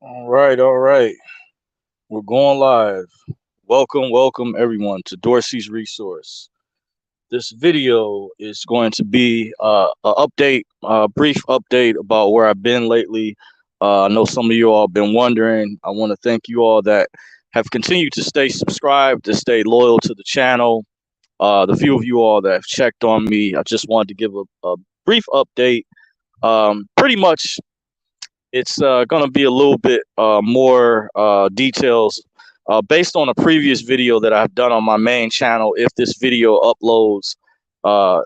All right. We're going live. Welcome everyone to Dorsey's Resource. This video is going to be a brief update about where I've been lately. I know some of you all have been wondering. I want to thank you all that have continued to stay subscribed, to stay loyal to the channel. The few of you all that have checked on me, I just wanted to give a brief update. Pretty much it's going to be a little bit more details based on a previous video that I've done on my main channel. If this video uploads,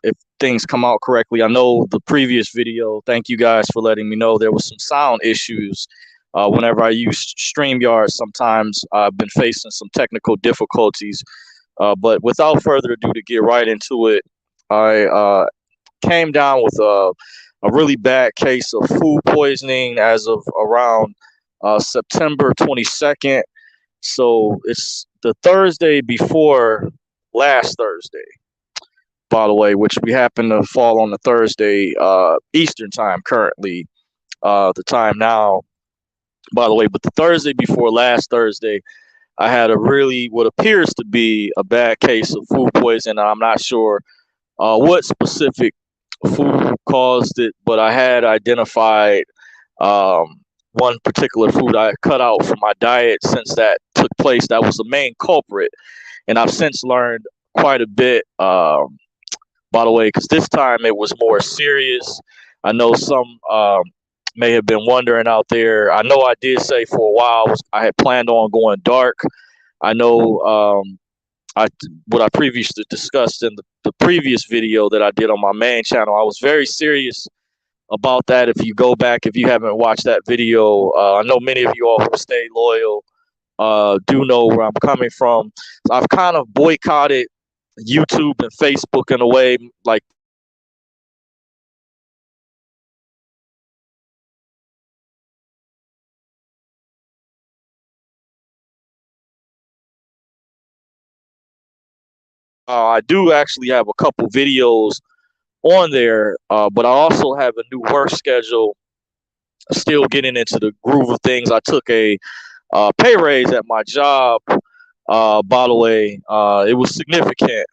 if things come out correctly, I know the previous video, thank you guys for letting me know there was some sound issues. Whenever I use StreamYard, sometimes I've been facing some technical difficulties. But without further ado, to get right into it, I came down with a really bad case of food poisoning as of around September 22nd. So it's the Thursday before last Thursday, by the way, which we happen to fall on the Thursday Eastern time currently, the time now, by the way. But the Thursday before last Thursday, I had a really what appears to be a bad case of food poisoning. I'm not sure what specific food caused it, but I had identified one particular food I cut out from my diet since that took place. That was the main culprit, and I've since learned quite a bit. By the way, because this time it was more serious. I know some may have been wondering out there. I know I did say for a while I had planned on going dark. I know I what I previously discussed in the previous video that I did on my main channel. I was very serious about that. If you go back, if you haven't watched that video, I know many of you all who stay loyal do know where I'm coming from. So I've kind of boycotted YouTube and Facebook in a way, like I do actually have a couple videos on there, but I also have a new work schedule. Still getting into the groove of things. I took a pay raise at my job. By the way, it was significant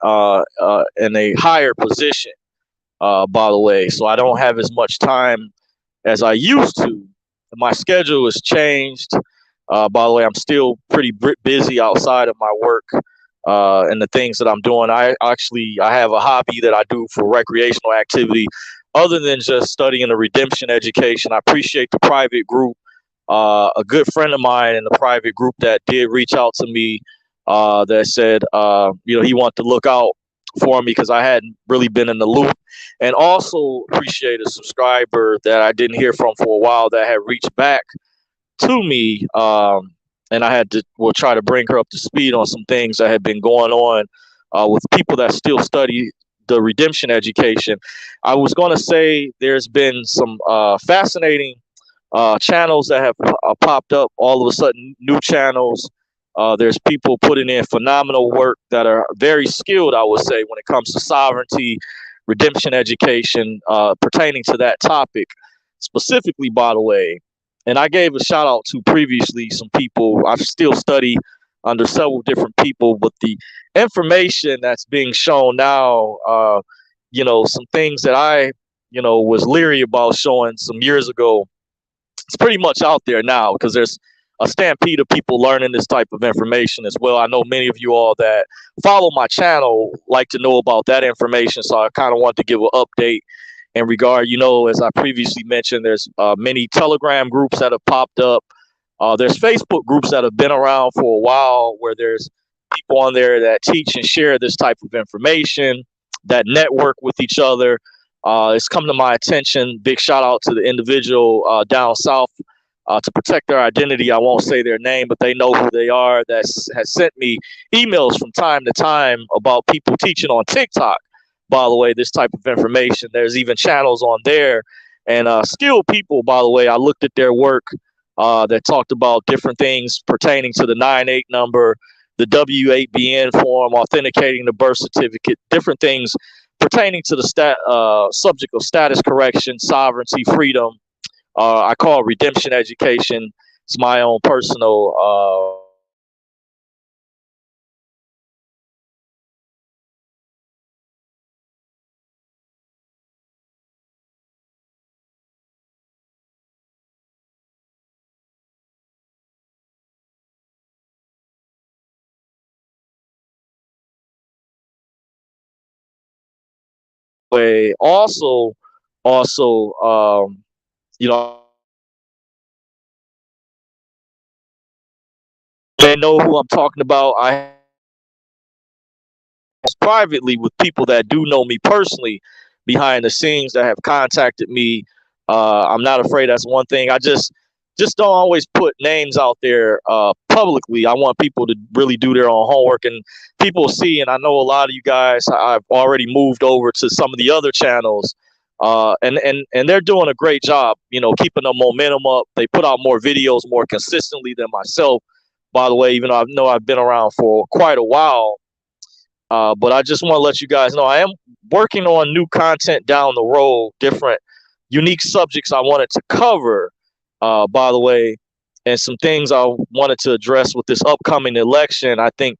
in a higher position. By the way, so I don't have as much time as I used to. My schedule has changed. By the way, I'm still pretty busy outside of my work and the things that I'm doing. I have a hobby that I do for recreational activity, other than just studying the redemption education. I appreciate the private group. A good friend of mine in the private group that did reach out to me that said, he wanted to look out for me because I hadn't really been in the loop. And also appreciate a subscriber that I didn't hear from for a while that had reached back to me. And I had to try to bring her up to speed on some things that had been going on with people that still study the redemption education. I was going to say there's been some fascinating channels that have popped up all of a sudden, new channels. There's people putting in phenomenal work that are very skilled, I would say, when it comes to sovereignty, redemption education, pertaining to that topic specifically, by the way. And I gave a shout out to previously some people. I still study under several different people, but the information that's being shown now, some things that I, was leery about showing some years ago, it's pretty much out there now because there's a stampede of people learning this type of information as well. I know many of you all that follow my channel like to know about that information, so I kind of want to give an update in regard. As I previously mentioned, there's many Telegram groups that have popped up. There's Facebook groups that have been around for a while where there's people on there that teach and share this type of information, that network with each other. It's come to my attention. Big shout out to the individual down south to protect their identity. I won't say their name, but they know who they are. That has sent me emails from time to time about people teaching on TikTok. By the way, this type of information. There's even channels on there and skilled people. By the way, I looked at their work that talked about different things pertaining to the 9/8 number, the W8BN form, authenticating the birth certificate, different things pertaining to the subject of status correction, sovereignty, freedom. I call redemption education. It's my own personal way. Also, you know, they know who I'm talking about. I privately with people that do know me personally behind the scenes that have contacted me. I'm not afraid. That's one thing. I just don't always put names out there publicly. I want people to really do their own homework and people see. And I know a lot of you guys. I've already moved over to some of the other channels, and they're doing a great job. You know, keeping the momentum up. They put out more videos more consistently than myself. By the way, even though I know I've been around for quite a while, but I just want to let you guys know I am working on new content down the road, different unique subjects I wanted to cover, by the way, and some things I wanted to address with this upcoming election. I think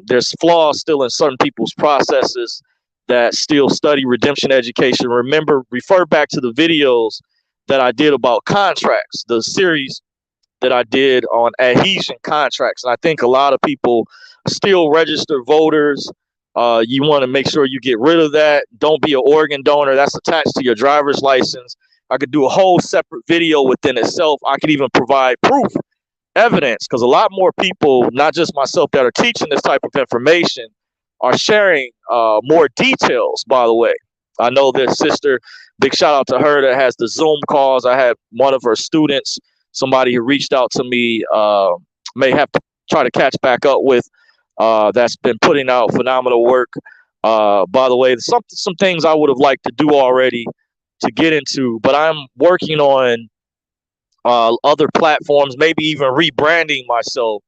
there's flaws still in certain people's processes that still study redemption education. Remember, refer back to the videos that I did about contracts, the series that I did on adhesion contracts. And I think a lot of people still register voters. You want to make sure you get rid of that. Don't be an organ donor. That's attached to your driver's license. I could do a whole separate video within itself. I could even provide proof, evidence, because a lot more people, not just myself, that are teaching this type of information are sharing more details, by the way. I know this sister, big shout out to her that has the Zoom calls. I had one of her students, somebody who reached out to me, may have to try to catch back up with, that's been putting out phenomenal work. By the way, some things I would have liked to do already to get into, but I'm working on other platforms, maybe even rebranding myself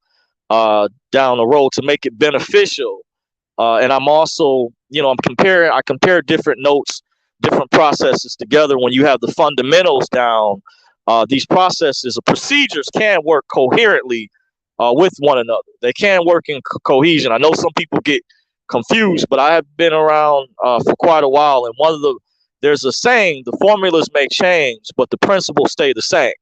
down the road to make it beneficial. And I'm also, I compare different notes, different processes together. When you have the fundamentals down, these processes or procedures can work coherently with one another. They can work in cohesion. I know some people get confused, but I have been around for quite a while. And there's a saying, the formulas may change, but the principles stay the same.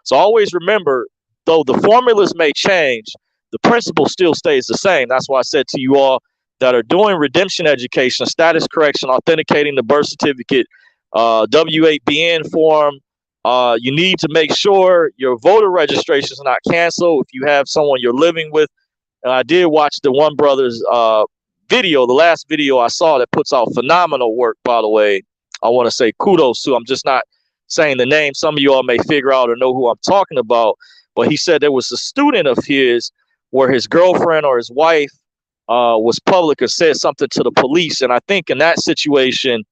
So always remember, though the formulas may change, the principle still stays the same. That's why I said to you all that are doing redemption education, status correction, authenticating the birth certificate, W8BN form, you need to make sure your voter registration is not canceled. If you have someone you're living with, and I did watch the one brother's video, the last video I saw that puts out phenomenal work, by the way. I want to say kudos to. I'm just not saying the name. Some of you all may figure out or know who I'm talking about. But he said there was a student of his where his girlfriend or his wife was public and said something to the police. And I think in that situation,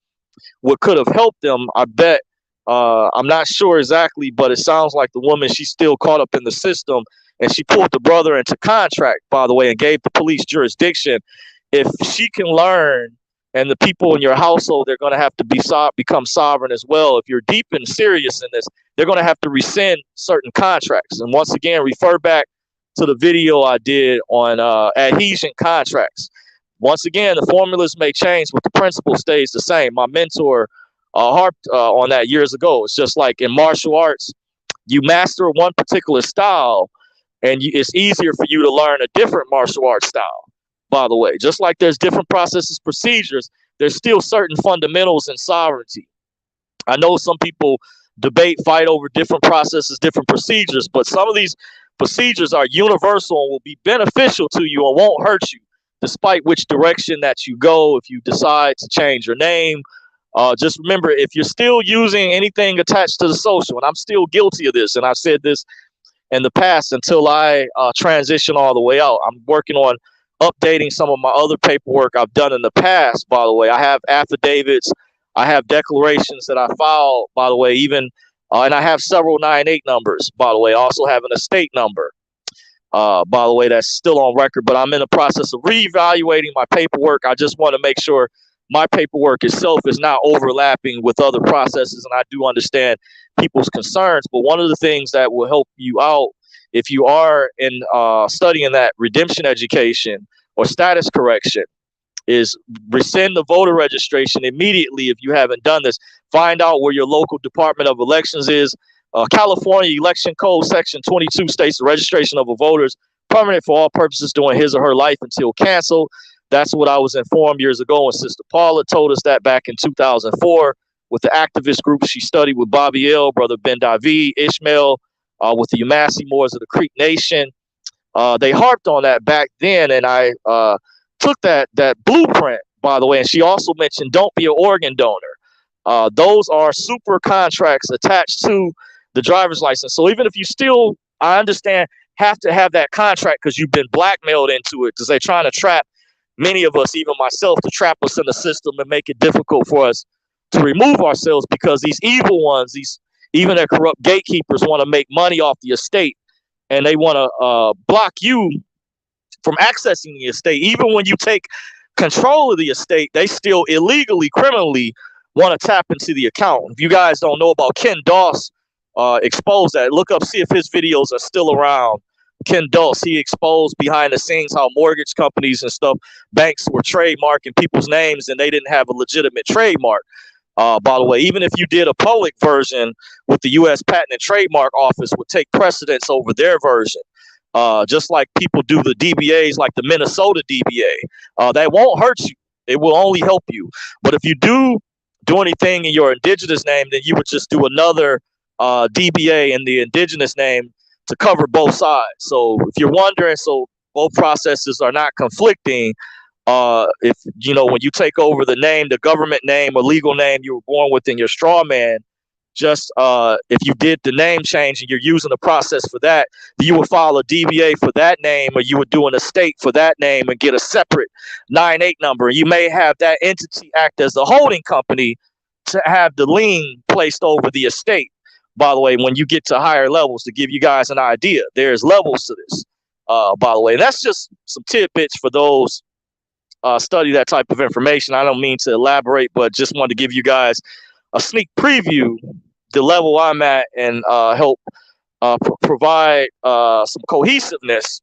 what could have helped them, I bet, I'm not sure exactly, but it sounds like the woman, she's still caught up in the system, and she pulled the brother into contract, by the way, and gave the police jurisdiction. If she can learn, and the people in your household, they're going to have to become sovereign as well. If you're deep and serious in this, they're going to have to rescind certain contracts. And once again, refer back to the video I did on adhesion contracts. Once again, the formulas may change, but the principle stays the same. My mentor harped on that years ago. It's just like in martial arts, you master one particular style, and it's easier for you to learn a different martial arts style. By the way, just like there's different processes, procedures, there's still certain fundamentals in sovereignty. I know some people fight over different processes, different procedures, but some of these procedures are universal and will be beneficial to you and won't hurt you, despite which direction that you go. If you decide to change your name, just remember, if you're still using anything attached to the social, and I'm still guilty of this, and I've said this in the past until I transition all the way out. I'm working on updating some of my other paperwork I've done in the past, by the way. I have affidavits, I have declarations that I filed, by the way, even, and I have several 9-8 numbers, by the way. I also have an estate number, by the way, that's still on record, but I'm in the process of reevaluating my paperwork. I just want to make sure my paperwork itself is not overlapping with other processes, and I do understand people's concerns. But one of the things that will help you out if you are in studying that redemption education or status correction is rescind the voter registration immediately if you haven't done this. Find out where your local Department of Elections is. California Election Code Section 22 states the registration of a voter is permanent for all purposes during his or her life until canceled. That's what I was informed years ago, and Sister Paula told us that back in 2004 with the activist group she studied with Bobby L., Brother Ben David, Ishmael, with the Yamasee Moors of the Creek Nation. They harped on that back then, and I took that blueprint, by the way. And she also mentioned don't be an organ donor. Those are super contracts attached to the driver's license. So even if you still, I understand, have to have that contract because you've been blackmailed into it because they're trying to trap many of us, even myself, to trap us in the system and make it difficult for us to remove ourselves because these evil ones, even their corrupt gatekeepers want to make money off the estate, and they want to block you from accessing the estate. Even when you take control of the estate, they still illegally, criminally want to tap into the account. If you guys don't know about Ken Doss, exposed that. Look up, see if his videos are still around. Ken Doss, he exposed behind the scenes how mortgage companies and stuff, banks were trademarking people's names and they didn't have a legitimate trademark. By the way, even if you did a public version with the U.S. Patent and Trademark Office would take precedence over their version. Just like people do the DBAs, like the Minnesota DBA. That won't hurt you. It will only help you. But if you do anything in your indigenous name, then you would just do another DBA in the indigenous name to cover both sides. So if you're wondering, so both processes are not conflicting. If you know, when you take over the name, the government name or legal name you were born with in your straw man, just if you did the name change and you're using the process for that, you would file a DBA for that name, or you would do an estate for that name and get a separate 9-8 number. You may have that entity act as the holding company to have the lien placed over the estate. By the way, when you get to higher levels, to give you guys an idea, there's levels to this. By the way, and that's just some tidbits for those study that type of information. I don't mean to elaborate, but just wanted to give you guys a sneak preview the level I'm at and help provide some cohesiveness.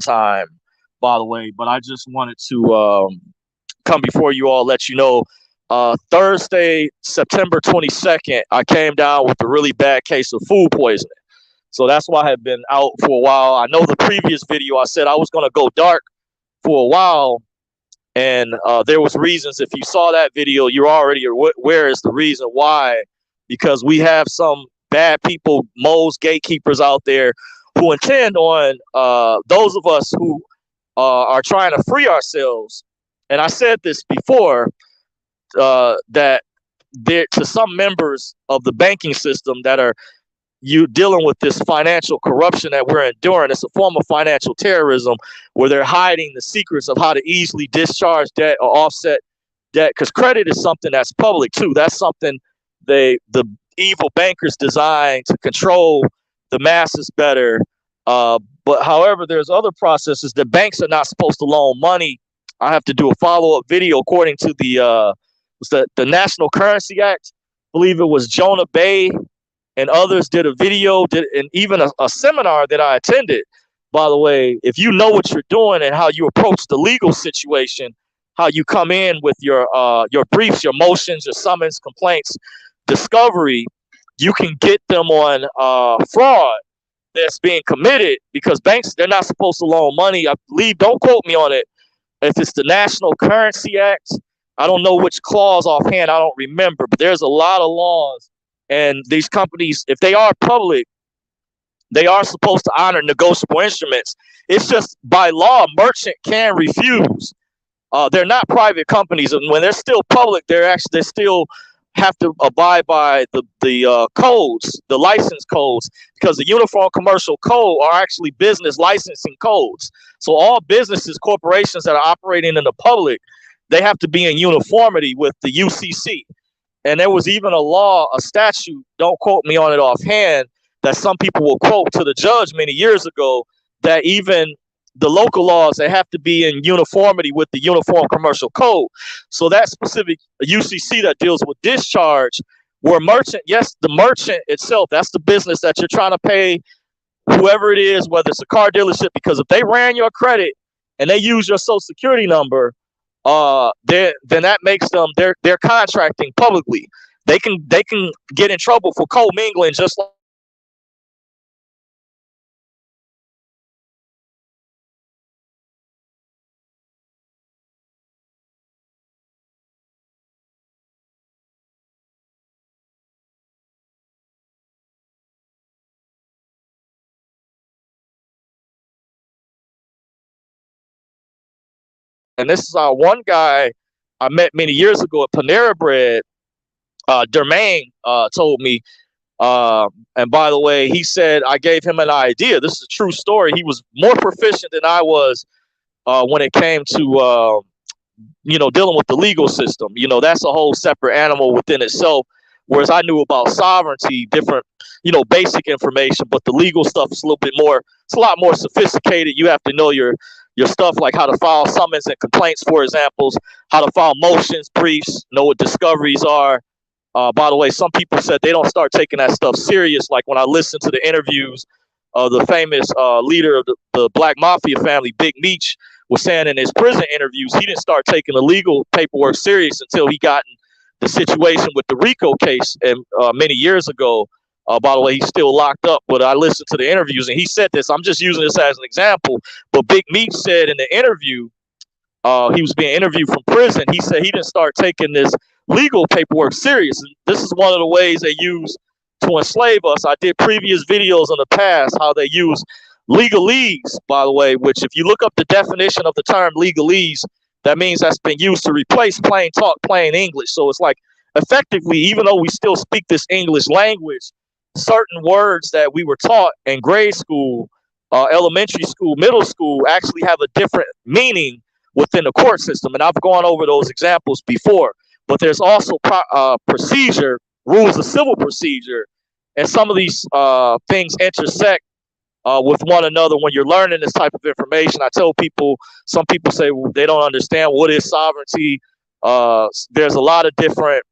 Time, by the way, but I just wanted to come before you all, let you know Thursday, September 22nd, I came down with a really bad case of food poisoning. So that's why I have been out for a while. I know the previous video I said I was going to go dark for a while, and there was reasons. If you saw that video, you're already aware is the reason why, because we have some bad people, moles, gatekeepers out there who intend on those of us who are trying to free ourselves. And I said this before, that there to some members of the banking system that are you dealing with this financial corruption that we're enduring. It's a form of financial terrorism where they're hiding the secrets of how to easily discharge debt or offset debt, because credit is something that's public too. That's something the evil bankers designed to control the masses better. But however, there's other processes that banks are not supposed to loan money. I have to do a follow-up video according to the National Currency Act. I believe it was Jonah Bay and others did a video, and even a seminar that I attended. By the way, if you know what you're doing and how you approach the legal situation, how you come in with your briefs, your motions, your summons, complaints, discovery, you can get them on fraud that's being committed, because banks, they're not supposed to loan money. I believe, don't quote me on it, if it's the National Currency Act. I don't know which clause offhand, I don't remember, but there's a lot of laws. And these companies, if they are public, they are supposed to honor negotiable instruments. It's just by law, a merchant can refuse. They're not private companies, and when they're still public, they're still have to abide by the codes, the license codes, because the Uniform Commercial Code are actually business licensing codes. So all businesses, corporations that are operating in the public, they have to be in uniformity with the UCC. And there was even a law, a statute, don't quote me on it offhand, that some people will quote to the judge many years ago, that even the local laws, they have to be in uniformity with the Uniform Commercial Code. So that specific UCC that deals with discharge, where merchant, yes, the merchant itself, that's the business that you're trying to pay whoever it is, whether it's a car dealership, because if they ran your credit and they use your social security number, then that makes them, they're contracting publicly. They can get in trouble for commingling, just like and this is one guy I met many years ago at Panera Bread. Dermaine told me, and by the way, he said I gave him an idea. This is a true story. He was more proficient than I was when it came to dealing with the legal system. That's a whole separate animal within itself. Whereas I knew about sovereignty, different, basic information, but the legal stuff is a little bit more. It's a lot more sophisticated. You have to know your stuff, like how to file summons and complaints, for examples, how to file motions, briefs, know what discoveries are. By the way, some people said they don't start taking that stuff serious. Like when I listened to the interviews of the famous leader of the Black Mafia family, Big Meech, was saying in his prison interviews, he didn't start taking the legal paperwork serious until he got in the situation with the RICO case and many years ago. By the way, he's still locked up, but I listened to the interviews and he said this. I'm just using this as an example. But Big Meech said in the interview, he was being interviewed from prison. He said he didn't start taking this legal paperwork serious. And this is one of the ways they use to enslave us. I did previous videos in the past how they use legalese, by the way, which if you look up the definition of the term legalese, that means that's been used to replace plain talk, plain English. So it's like effectively, even though we still speak this English language, certain words that we were taught in grade school, elementary school, middle school actually have a different meaning within the court system. And I've gone over those examples before. But there's also procedure, rules of civil procedure, and some of these things intersect with one another when you're learning this type of information. I tell people, some people say they don't understand what is sovereignty. There's a lot of different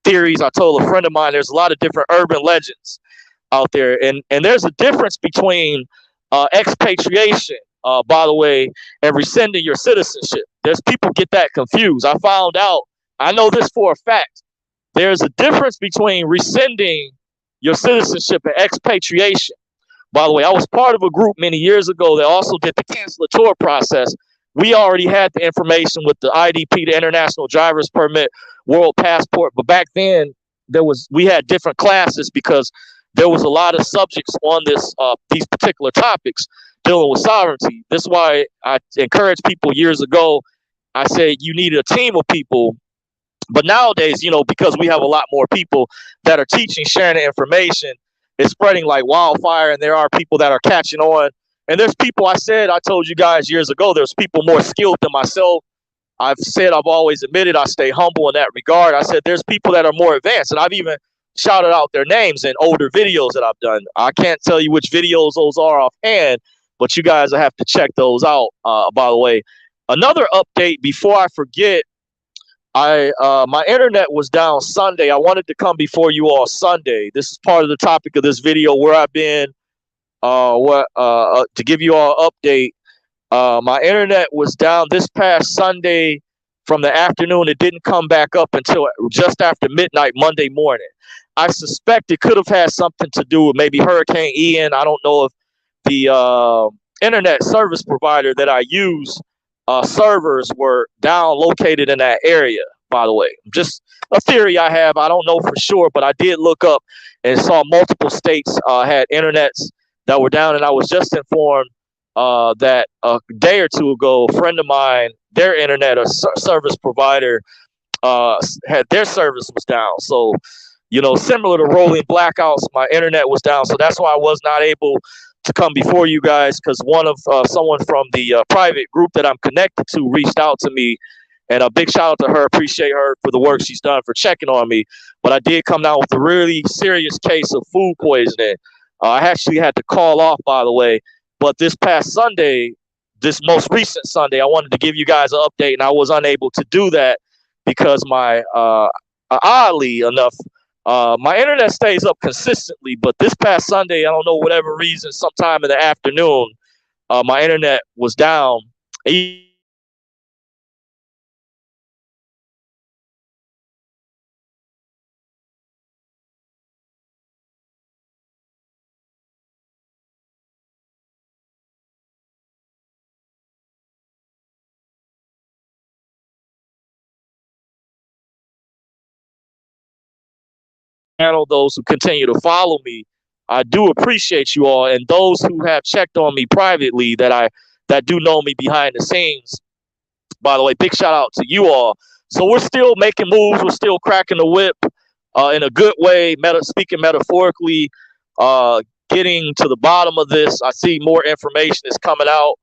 theories. I told a friend of mine there's a lot of different urban legends out there, and there's a difference between expatriation, by the way, and rescinding your citizenship. There's people get that confused. I found out, I know this for a fact. There's a difference between rescinding your citizenship and expatriation. By the way, I was part of a group many years ago that also did the cancellatory process. We already had the information with the IDP, the International Driver's Permit, World Passport, but back then we had different classes because there was a lot of subjects on these particular topics dealing with sovereignty. This is why I encouraged people years ago. I said you needed a team of people. But nowadays, because we have a lot more people that are teaching, sharing the information, it's spreading like wildfire, and there are people that are catching on. And there's people, I told you guys years ago, there's people more skilled than myself. I've always admitted I stay humble in that regard. I said there's people that are more advanced, and I've even shouted out their names in older videos that I've done. I can't tell you which videos those are offhand, but you guys will have to check those out, by the way. Another update before I forget, my internet was down Sunday. I wanted to come before you all Sunday. This is part of the topic of this video where I've been. To give you all an update, my internet was down this past Sunday from the afternoon. It didn't come back up until just after midnight Monday morning. I suspect it could have had something to do with maybe Hurricane Ian. I don't know if the internet service provider that I use, servers were down located in that area, by the way. Just a theory I have. I don't know for sure, but I did look up and saw multiple states had internets that were down, and I was just informed that a day or two ago, a friend of mine, their internet, a service provider, had their service was down. So, similar to rolling blackouts, my internet was down. So that's why I was not able to come before you guys, because one of someone from the private group that I'm connected to reached out to me, and a big shout out to her. Appreciate her for the work she's done for checking on me. But I did come down with a really serious case of food poisoning. I actually had to call off, by the way. But this past Sunday, this most recent Sunday, I wanted to give you guys an update, and I was unable to do that because my oddly enough, my internet stays up consistently. But this past Sunday, I don't know, whatever reason, sometime in the afternoon, my internet was down. Channel, those who continue to follow me, I do appreciate you all, and those who have checked on me privately that do know me behind the scenes. By the way, big shout out to you all. So we're still making moves. We're still cracking the whip in a good way, speaking metaphorically, getting to the bottom of this. I see more information is coming out,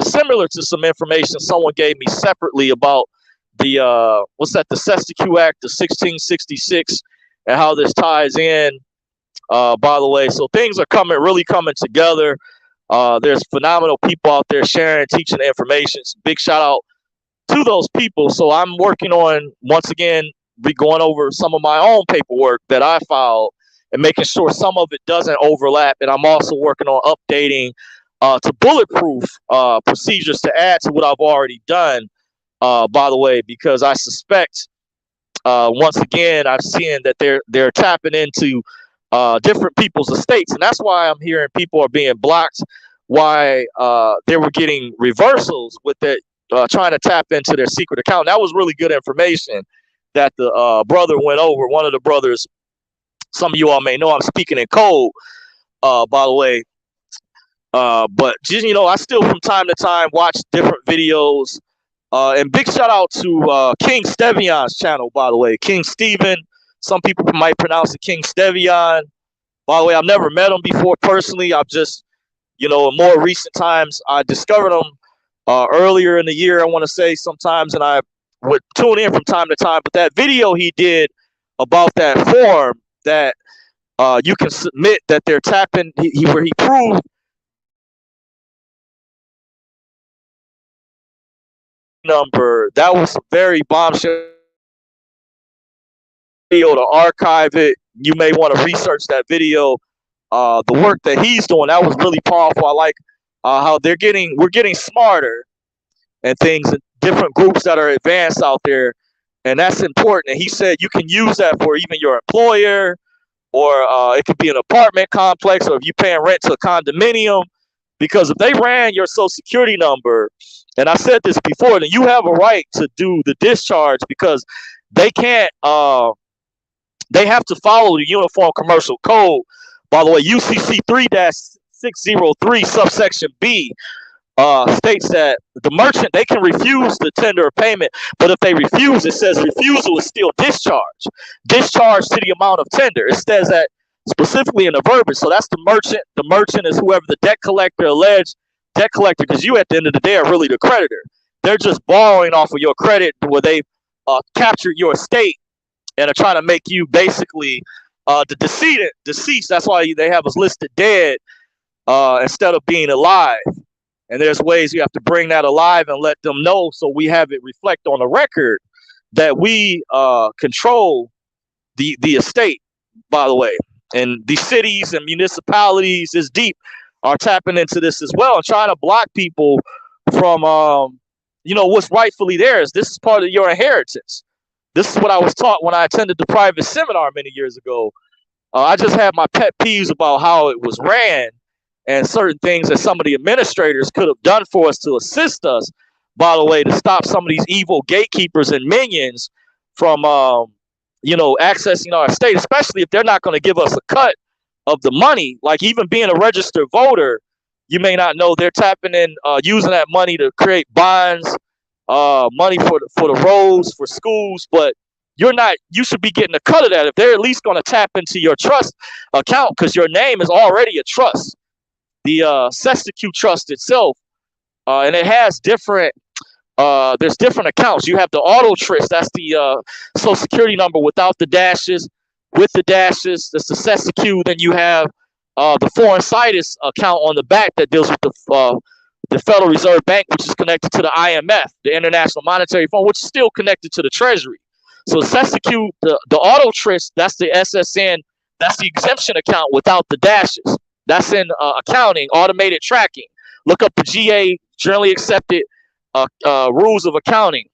similar to some information someone gave me separately about the what's that? The Sestak Act, the 1666, and how this ties in. By the way, so things are really coming together. There's phenomenal people out there sharing, teaching the information. So big shout out to those people. So I'm working on, once again, be going over some of my own paperwork that I filed and making sure some of it doesn't overlap. And I'm also working on updating to bulletproof procedures to add to what I've already done, by the way, because I suspect, once again, I've seen that they're tapping into different people's estates, and that's why I'm hearing people are being blocked. Why they were getting reversals with it, trying to tap into their secret account. That was really good information that the brother went over. One of the brothers, some of you all may know, I'm speaking in code, by the way. But just, I still from time to time watch different videos. And big shout out to King Stevion's channel, by the way. King Steven. Some people might pronounce it King Stevion. By the way, I've never met him before personally. I've just, in more recent times, I discovered him earlier in the year, I want to say, sometimes, and I would tune in from time to time. But that video he did about that form that you can submit that they're tapping, where he proved number, that was very bombshell video. To archive it, you may want to research that video. The work that he's doing, that was really powerful. I like how we're getting smarter and things, and different groups that are advanced out there, and that's important. And he said you can use that for even your employer, or it could be an apartment complex, or if you're paying rent to a condominium, because if they ran your social security number, and I said this before, then you have a right to do the discharge, because they can't. They have to follow the Uniform Commercial Code. By the way, UCC 3-603 subsection B states that the merchant, they can refuse to tender a payment, but if they refuse, it says refusal is still discharge. Discharge to the amount of tender. It says that specifically in the verbiage. So that's the merchant. The merchant is whoever the debt collector, alleged debt collector, because you at the end of the day are really the creditor. They're just borrowing off of your credit, where they've captured your estate and are trying to make you basically the deceased. That's why they have us listed dead instead of being alive. And there's ways you have to bring that alive and let them know, so we have it reflect on the record that we control the estate, by the way. And the cities and municipalities is deep are tapping into this as well and trying to block people from what's rightfully theirs. This is part of your inheritance. This is what I was taught when I attended the private seminar many years ago. I just had my pet peeves about how it was ran, and certain things that some of the administrators could have done for us to assist us, by the way, to stop some of these evil gatekeepers and minions from, accessing our estate, especially if they're not going to give us a cut of the money. Like, even being a registered voter, you may not know they're tapping in, using that money to create bonds, money for the roads, for schools, but you should be getting a cut of that if they're at least going to tap into your trust account because your name is already a trust. The Sesticue Trust itself, and it has different there's different accounts. You have the auto trust, that's the social security number without the dashes. With the dashes, that's the Sesticue. Then you have the foreign situs account on the back that deals with the Federal Reserve Bank, which is connected to the IMF, the International Monetary Fund, which is still connected to the Treasury. So Sesticue, the auto trust, that's the SSN, that's the exemption account without the dashes. That's in accounting, automated tracking. Look up the GA, generally accepted rules of accounting.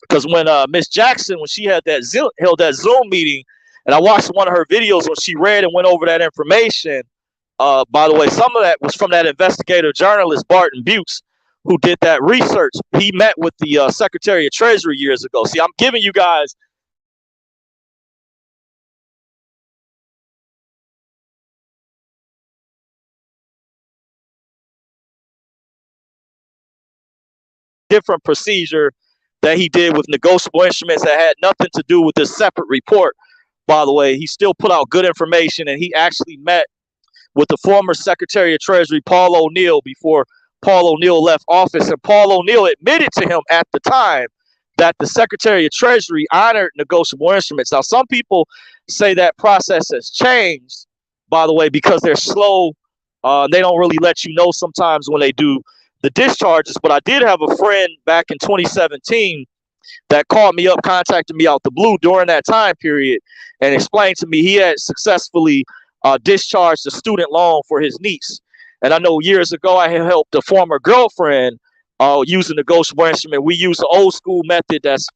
Because when Miss Jackson, when she had held that Zoom meeting, and I watched one of her videos when she read and went over that information. By the way, some of that was from that investigative journalist Barton Butts, who did that research. He met with the Secretary of Treasury years ago. See, I'm giving you guys different procedure that he did with negotiable instruments that had nothing to do with this separate report. By the way, he still put out good information, and he actually met with the former Secretary of Treasury, Paul O'Neill, before Paul O'Neill left office. And Paul O'Neill admitted to him at the time that the Secretary of Treasury honored negotiable instruments. Now, some people say that process has changed, by the way, because they're slow. They don't really let you know sometimes when they do the discharges. But I did have a friend back in 2017 that called me up, contacted me out the blue during that time period, and explained to me he had successfully discharged a student loan for his niece. And I know years ago I had helped a former girlfriend use a negotiable instrument. We use the old school method that's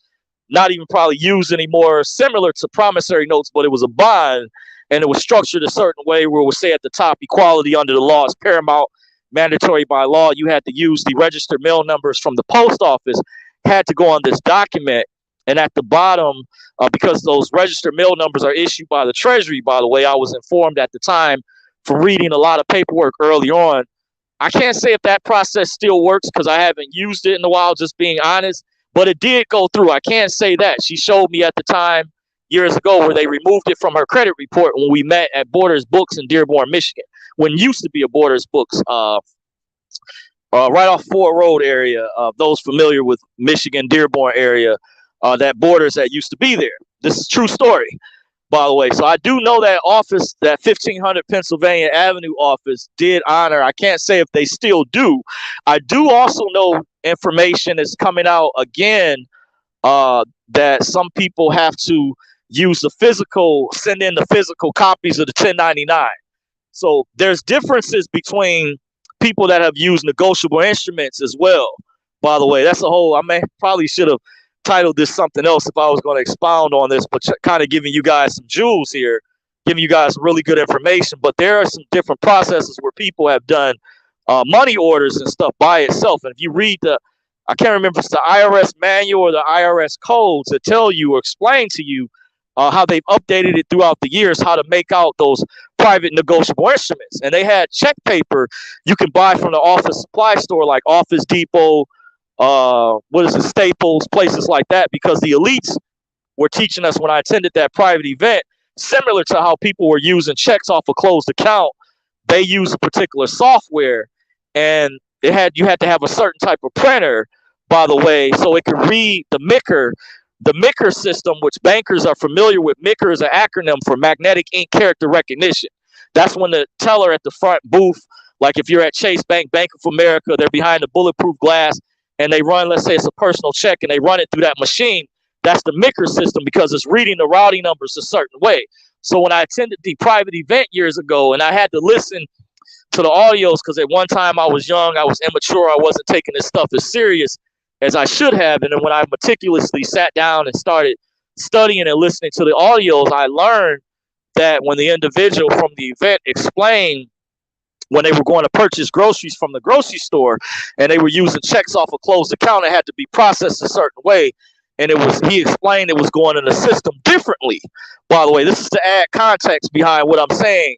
not even probably used anymore, similar to promissory notes, but it was a bond, and it was structured a certain way where it would say at the top, equality under the law is paramount, mandatory by law. You had to use the registered mail numbers from the post office, had to go on this document, and at the bottom, because those registered mail numbers are issued by the Treasury, by the way, I was informed at the time from reading a lot of paperwork early on. I can't say if that process still works because I haven't used it in a while, just being honest, but it did go through. I can't say that. She showed me at the time years ago where they removed it from her credit report when we met at Borders Books in Dearborn, Michigan, when it used to be a Borders Books, right off Ford Road area. Those familiar with Michigan, Dearborn area, that Borders that used to be there. This is a true story, by the way. So I do know that office, that 1500 Pennsylvania Avenue office did honor. I can't say if they still do. I do also know information is coming out again that some people have to use the physical, send in the physical copies of the 1099. So there's differences between people that have used negotiable instruments as well. By the way, that's a whole, probably should have titled this something else if I was going to expound on this, but kind of giving you guys some jewels here, giving you guys really good information. But there are some different processes where people have done money orders and stuff by itself. And if you read I can't remember if it's the IRS manual or the IRS codes that tell you or explain to you how they've updated it throughout the years, how to make out those private negotiable instruments. And they had check paper you can buy from the office supply store like Office Depot, Staples, places like that, because the elites were teaching us when I attended that private event, similar to how people were using checks off a closed account. They use a particular software, and you had to have a certain type of printer, by the way, so it could read the MICR. The MICR system, which bankers are familiar with. MICR is an acronym for magnetic ink character recognition. That's when the teller at the front booth, like if you're at Chase Bank, Bank of America, they're behind the bulletproof glass, and they run, let's say it's a personal check, and they run it through that machine. That's the MICR system because it's reading the routing numbers a certain way. So when I attended the private event years ago, and I had to listen to the audios because at one time I was young, I was immature, I wasn't taking this stuff as serious as I should have. And then when I meticulously sat down and started studying and listening to the audios, I learned that when the individual from the event explained when they were going to purchase groceries from the grocery store and they were using checks off a closed account, it had to be processed a certain way. And he explained it was going in the system differently. By the way, this is to add context behind what I'm saying.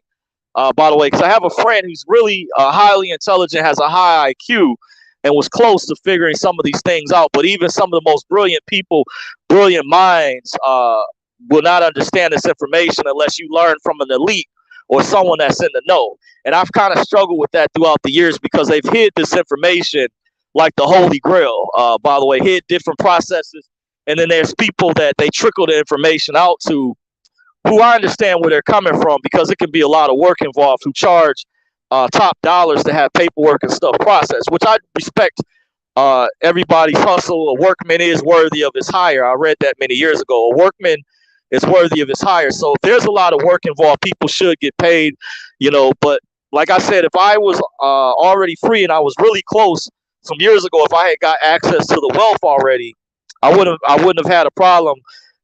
By the way, because I have a friend who's really highly intelligent, has a high IQ, and was close to figuring some of these things out. But even some of the most brilliant people, brilliant minds, will not understand this information unless you learn from an elite or someone that's in the know. And I've kind of struggled with that throughout the years because they've hid this information like the Holy Grail, by the way, hid different processes. And then there's people that they trickle the information out to who I understand where they're coming from because it can be a lot of work involved, who charge top dollars to have paperwork and stuff processed, which I respect. Everybody's hustle. A workman is worthy of his hire. I read that many years ago. A workman is worthy of his hire. So if there's a lot of work involved, people should get paid, But like I said, if I was already free and I was really close some years ago, if I had got access to the wealth already, I wouldn't have had a problem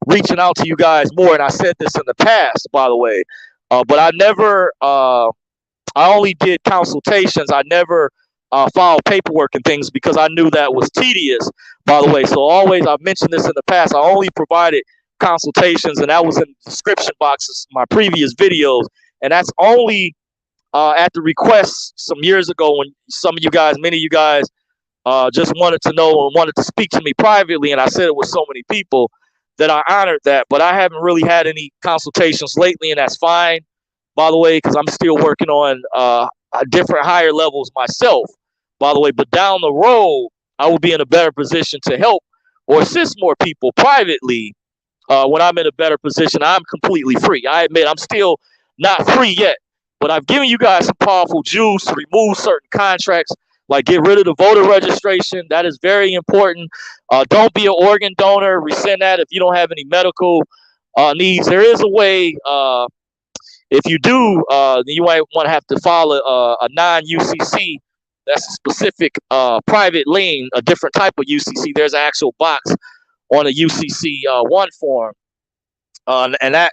reaching out to you guys more. And I said this in the past, by the way, but I never. I only did consultations. I never filed paperwork and things because I knew that was tedious, by the way. So always, I've mentioned this in the past, I only provided consultations, and that was in the description boxes, my previous videos. And that's only at the request some years ago when many of you guys just wanted to know and wanted to speak to me privately. And I said it with so many people that I honored that. But I haven't really had any consultations lately, and that's fine, by the way, because I'm still working on different higher levels myself, by the way. But down the road, I will be in a better position to help or assist more people privately. When I'm in a better position, I'm completely free. I admit I'm still not free yet, but I've given you guys some powerful jewels to remove certain contracts, like get rid of the voter registration. That is very important. Don't be an organ donor. Rescind that if you don't have any medical needs. There is a way. If you do, you might want to have to file a non-UCC. That's a specific private lien, a different type of UCC. There's an actual box on a UCC 1 form. And that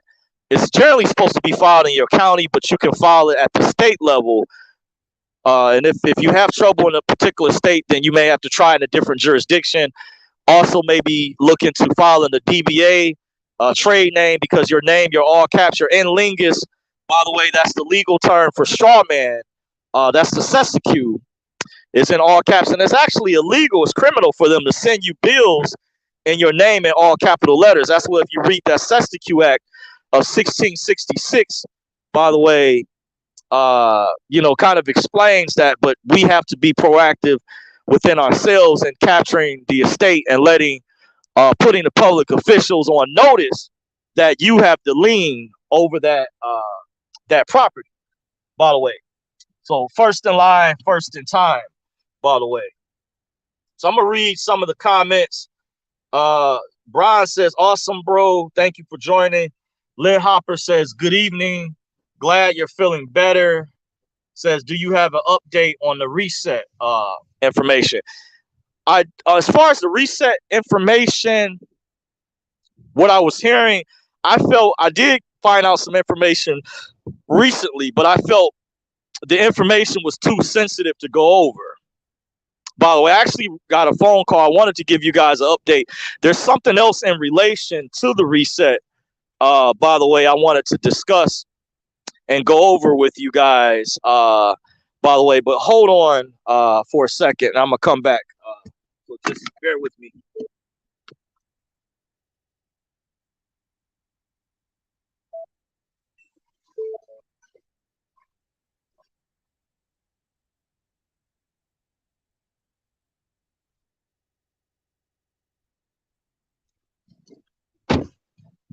is generally supposed to be filed in your county, but you can file it at the state level. And if you have trouble in a particular state, then you may have to try in a different jurisdiction. Also, maybe look into filing the DBA trade name, because your name, your all caps, your in lingus. By the way, that's the legal term for straw man. That's the cestacue. It's in all caps, and it's actually illegal. It's criminal for them to send you bills in your name in all capital letters. That's what, if you read that Cestacue Act of 1666, by the way, kind of explains that. But we have to be proactive within ourselves in capturing the estate and putting the public officials on notice that you have the lien over that property, by the way. So first in line, first in time, by the way. So I'm gonna read some of the comments. Brian says, awesome, bro. Thank you for joining. Lynn Hopper says, good evening. Glad you're feeling better. Says, do you have an update on the reset information? As far as the reset information, what I was hearing, I did find out some information recently, but I felt the information was too sensitive to go over. By the way, I actually got a phone call. I wanted to give you guys an update. There's something else in relation to the reset, by the way, I wanted to discuss and go over with you guys, by the way. But hold on for a second. I'm going to come back. So just bear with me.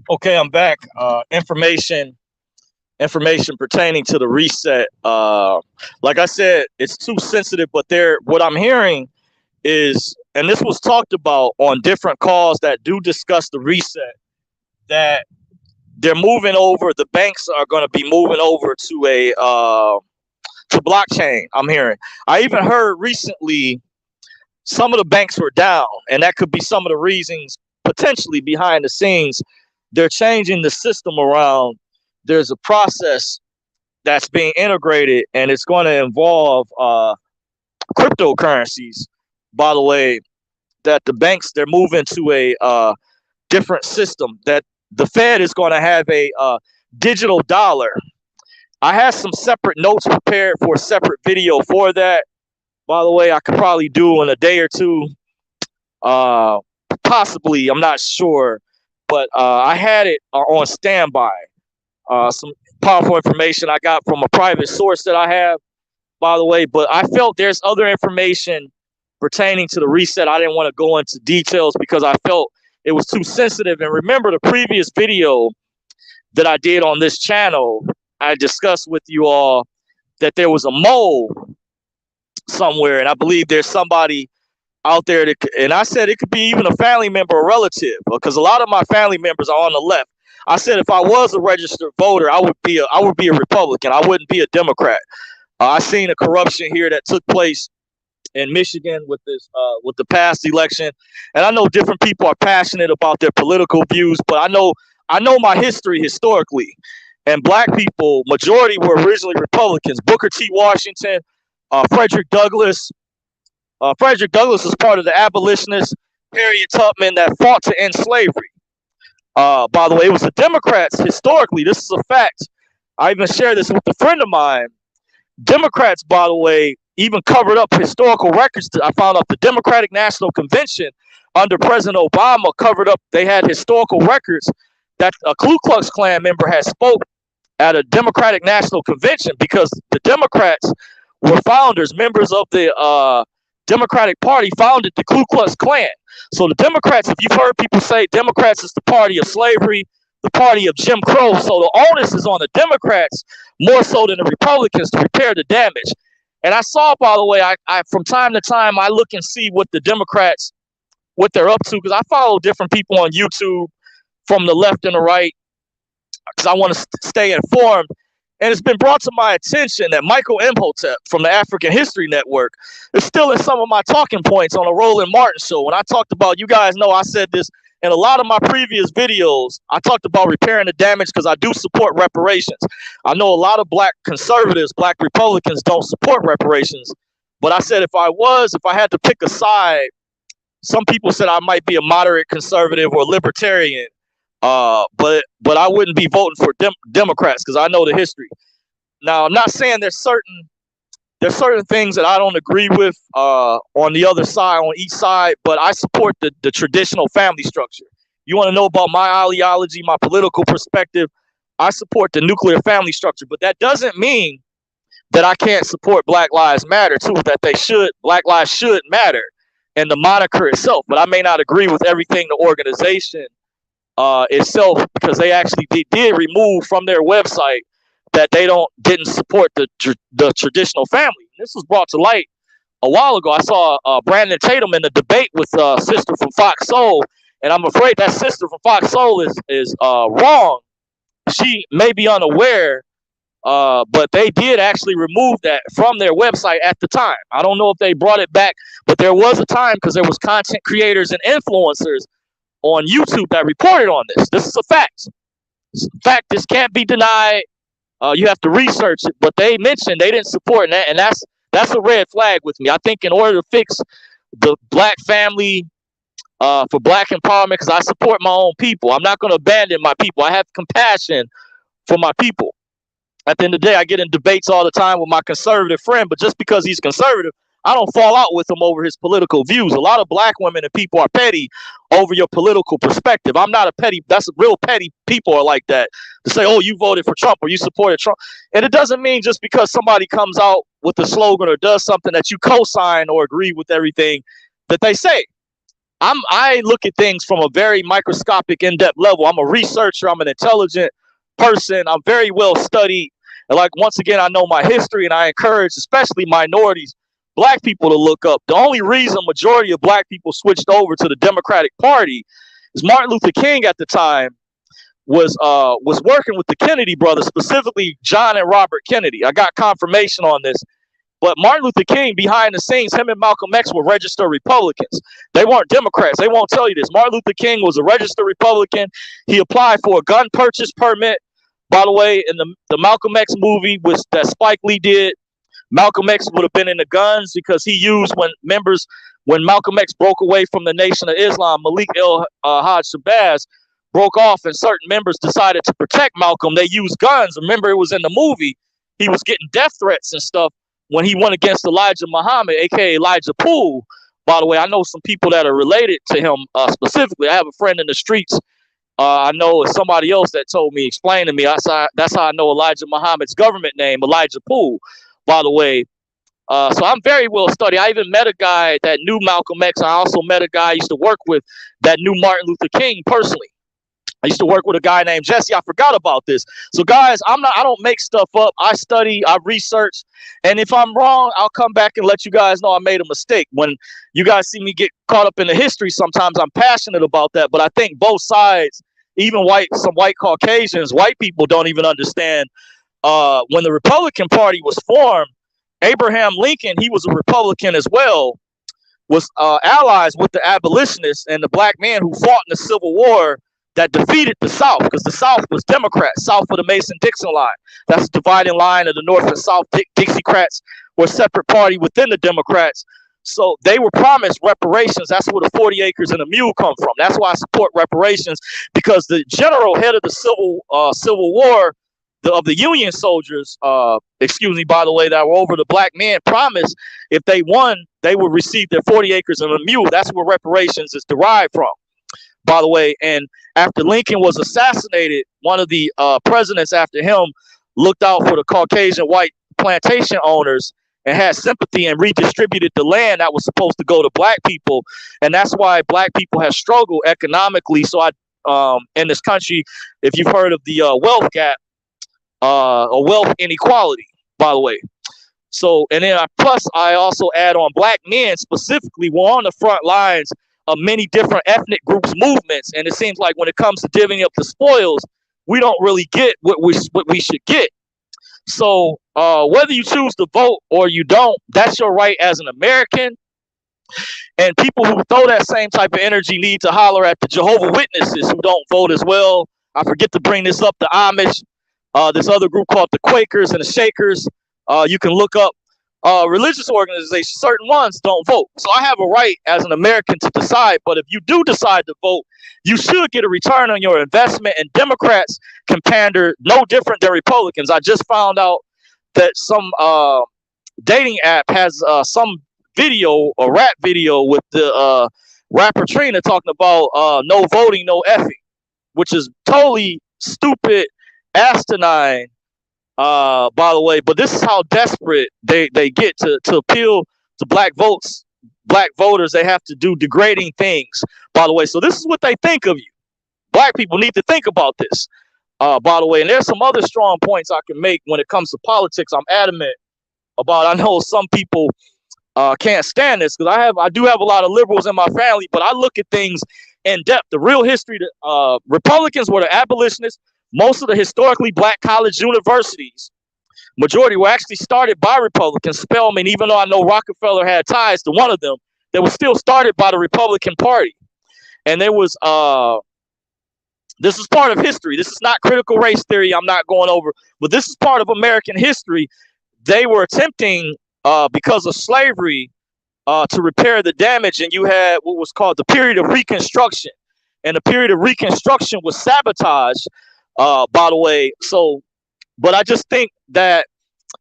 Okay, I'm back. Information pertaining to the reset. Like I said, it's too sensitive, but what I'm hearing is, and this was talked about on different calls that do discuss the reset, that they're moving over, the banks are going to be moving over to blockchain. I'm hearing. I even heard recently some of the banks were down, and that could be some of the reasons potentially behind the scenes. They're changing the system around. There's a process that's being integrated, and it's going to involve cryptocurrencies, by the way, that the banks, they're moving to a different system, that the Fed is going to have a digital dollar. I have some separate notes prepared for a separate video for that. by the way, I could probably do in a day or two. Uh, Possibly, I'm not sure, but I had it on standby. Some powerful information I got from a private source that I have, by the way. But I felt there's other information pertaining to the reset. I didn't want to go into details because I felt it was too sensitive. And remember the previous video that I did on this channel, I discussed with you all that there was a mole somewhere, and I believe there's somebody out there that, and I said it could be even a family member or relative, because a lot of my family members are on the left. I said if I was a registered voter, I would be a Republican. I wouldn't be a Democrat. I seen a corruption here that took place in Michigan with the past election, and I know different people are passionate about their political views, but I know my history historically, and black people majority were originally Republicans. Booker T. Washington, Frederick Douglass. Frederick Douglass was part of the abolitionists, Harriet Tubman, that fought to end slavery. By the way, it was the Democrats historically. This is a fact. I even shared this with a friend of mine. Democrats, by the way, even covered up historical records. I found out the Democratic National Convention under President Obama covered up. They had historical records that a Ku Klux Klan member had spoke at a Democratic National Convention, because the Democrats were founders, members of the Democratic Party founded the Ku Klux Klan. So the Democrats, if you've heard people say Democrats is the party of slavery, the party of Jim Crow, so the onus is on the Democrats more so than the Republicans to repair the damage. And I saw, by the way, I from time to time I look and see what the Democrats, what they're up to, because I follow different people on YouTube from the left and the right, because I want to stay informed. And it's been brought to my attention that Michael Imhotep from the African History Network is still in some of my talking points on the Roland Martin show. When I talked about, you guys know I said this in a lot of my previous videos, I talked about repairing the damage because I do support reparations. I know a lot of black conservatives, black Republicans don't support reparations. But I said if I had to pick a side, some people said I might be a moderate conservative or libertarian. But I wouldn't be voting for Democrats because I know the history. Now, I'm not saying there's certain things that I don't agree with on the other side, on each side, but I support the traditional family structure. You want to know about my ideology, my political perspective? I support the nuclear family structure, but that doesn't mean that I can't support Black Lives Matter too. Black lives should matter, and the moniker itself. But I may not agree with everything the organization itself, because they actually did remove from their website that they didn't support the traditional family. This was brought to light a while ago. I saw Brandon Tatum in a debate with sister from Fox Soul, and I'm afraid that sister from Fox Soul is wrong. She may be unaware, but they did actually remove that from their website at the time. I don't know if they brought it back, but there was a time, because there was content creators and influencers on YouTube that reported on this. This is a fact. In fact, this can't be denied. You have to research it, but they mentioned they didn't support that, and that's a red flag with me. I think in order to fix the black family, for black empowerment, because I support my own people, I'm not going to abandon my people. I have compassion for my people. At the end of the day, I get in debates all the time with my conservative friend, but just because he's conservative, I don't fall out with him over his political views. A lot of black women and people are petty over your political perspective. I'm not a petty. That's real petty people are like that, to say, oh, you voted for Trump or you supported Trump. And it doesn't mean just because somebody comes out with a slogan or does something that you co-sign or agree with everything that they say. I look at things from a very microscopic, in-depth level. I'm a researcher. I'm an intelligent person. I'm very well studied. And like, once again, I know my history, and I encourage especially minorities, black people, to look up. The only reason majority of black people switched over to the Democratic Party is Martin Luther King at the time was working with the Kennedy brothers, specifically John and Robert Kennedy. I got confirmation on this. But Martin Luther King, behind the scenes, him and Malcolm X were registered Republicans. They weren't Democrats. They won't tell you this. Martin Luther King was a registered Republican. He applied for a gun purchase permit. By the way, in the Malcolm X movie that Spike Lee did, Malcolm X would have been in the guns, because he used when Malcolm X broke away from the Nation of Islam, Malik El-Haj Shabazz broke off, and certain members decided to protect Malcolm. They used guns. Remember, it was in the movie. He was getting death threats and stuff when he went against Elijah Muhammad, aka Elijah Poole. By the way, I know some people that are related to him specifically. I have a friend in the streets. I know somebody else that told me, explained to me. That's how I know Elijah Muhammad's government name, Elijah Poole. By the way, so I'm very well studied. I even met a guy that knew Malcolm X. I also met a guy I used to work with that knew Martin Luther King personally. I used to work with a guy named Jesse. I forgot about this. So guys, I don't make stuff up. I study, I research. And if I'm wrong, I'll come back and let you guys know I made a mistake. When you guys see me get caught up in the history, sometimes I'm passionate about that. But I think both sides, even some white Caucasians, white people don't even understand. When the Republican Party was formed, Abraham Lincoln, he was a Republican as well, was allies with the abolitionists and the black men who fought in the Civil War that defeated the South, because the South was Democrat, south of the Mason-Dixon line. That's the dividing line of the North and South. Dixiecrats were a separate party within the Democrats. So they were promised reparations. That's where the 40 acres and a mule come from. That's why I support reparations, because the general head of the Civil War of the Union soldiers, excuse me, by the way, that were over the black men, promised if they won, they would receive their 40 acres and a mule. That's where reparations is derived from, by the way. And after Lincoln was assassinated, one of the presidents after him looked out for the Caucasian white plantation owners and had sympathy and redistributed the land that was supposed to go to black people. And that's why black people have struggled economically. So in this country, if you've heard of the wealth gap, or wealth inequality, by the way. So, and then I also add on black men specifically were on the front lines of many different ethnic groups, movements. And it seems like when it comes to divvying up the spoils, we don't really get what we should get. So whether you choose to vote or you don't, that's your right as an American. And people who throw that same type of energy need to holler at the Jehovah's Witnesses who don't vote as well. I forget to bring this up, the Amish, this other group called the Quakers and the Shakers. You can look up religious organizations. Certain ones don't vote. So I have a right as an American to decide. But if you do decide to vote, you should get a return on your investment. And Democrats can pander no different than Republicans. I just found out that some dating app has some video, a rap video with the rapper Trina talking about no voting, no effing, which is totally stupid, asinine, by the way. But this is how desperate they get to appeal to black voters. They have to do degrading things, by the way. So this is what they think of you. Black people need to think about this, by the way. And there's some other strong points I can make when it comes to politics. I'm adamant about. I know some people can't stand this, because I do have a lot of liberals in my family, but I look at things in depth. The real history, Republicans were the abolitionists. Most of the historically black college universities, majority were actually started by Republicans. Spelman, even though I know Rockefeller had ties to one of them, they were still started by the Republican Party. And there was, this is part of history. This is not critical race theory I'm not going over, but this is part of American history. They were attempting, because of slavery, to repair the damage. And you had what was called the period of Reconstruction. And the period of Reconstruction was sabotaged, by the way. So, but I just think that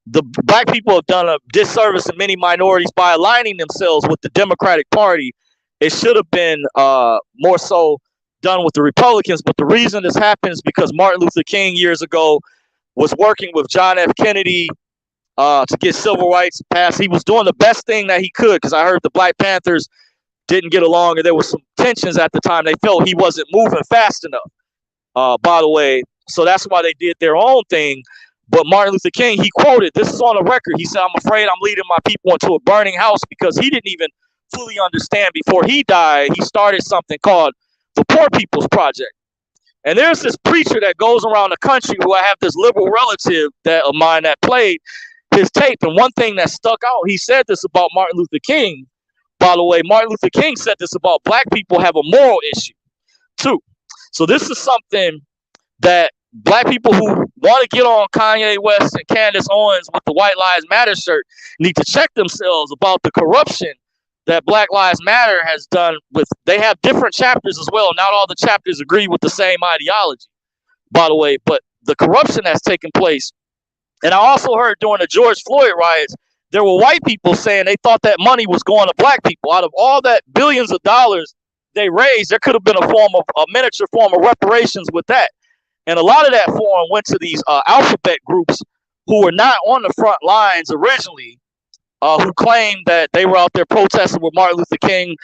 the black people have done a disservice to many minorities by aligning themselves with the Democratic Party. It should have been more so done with the Republicans. But the reason this happens because Martin Luther King years ago was working with John F. Kennedy to get civil rights passed. He was doing the best thing that he could, because I heard the Black Panthers didn't get along, and there was some tensions at the time. They felt he wasn't moving fast enough, by the way. So that's why they did their own thing. But Martin Luther King, he quoted, this is on a record. He said, "I'm afraid I'm leading my people into a burning house," because he didn't even fully understand before he died. He started something called the Poor People's Project. And there's this preacher that goes around the country who I have this liberal relative of mine that played his tape. And one thing that stuck out, he said this about Martin Luther King. By the way, Martin Luther King said this about black people have a moral issue too. So this is something that black people who want to get on Kanye West and Candace Owens with the White Lives Matter shirt need to check themselves about the corruption that Black Lives Matter has done with. They have different chapters as well. Not all the chapters agree with the same ideology, by the way, but the corruption that's taken place. And I also heard during the George Floyd riots, there were white people saying they thought that money was going to black people. Out of all that billions of dollars they raised, there could have been a miniature form of reparations with that. And a lot of that form went to these alphabet groups who were not on the front lines originally, who claimed that they were out there protesting with Martin Luther King.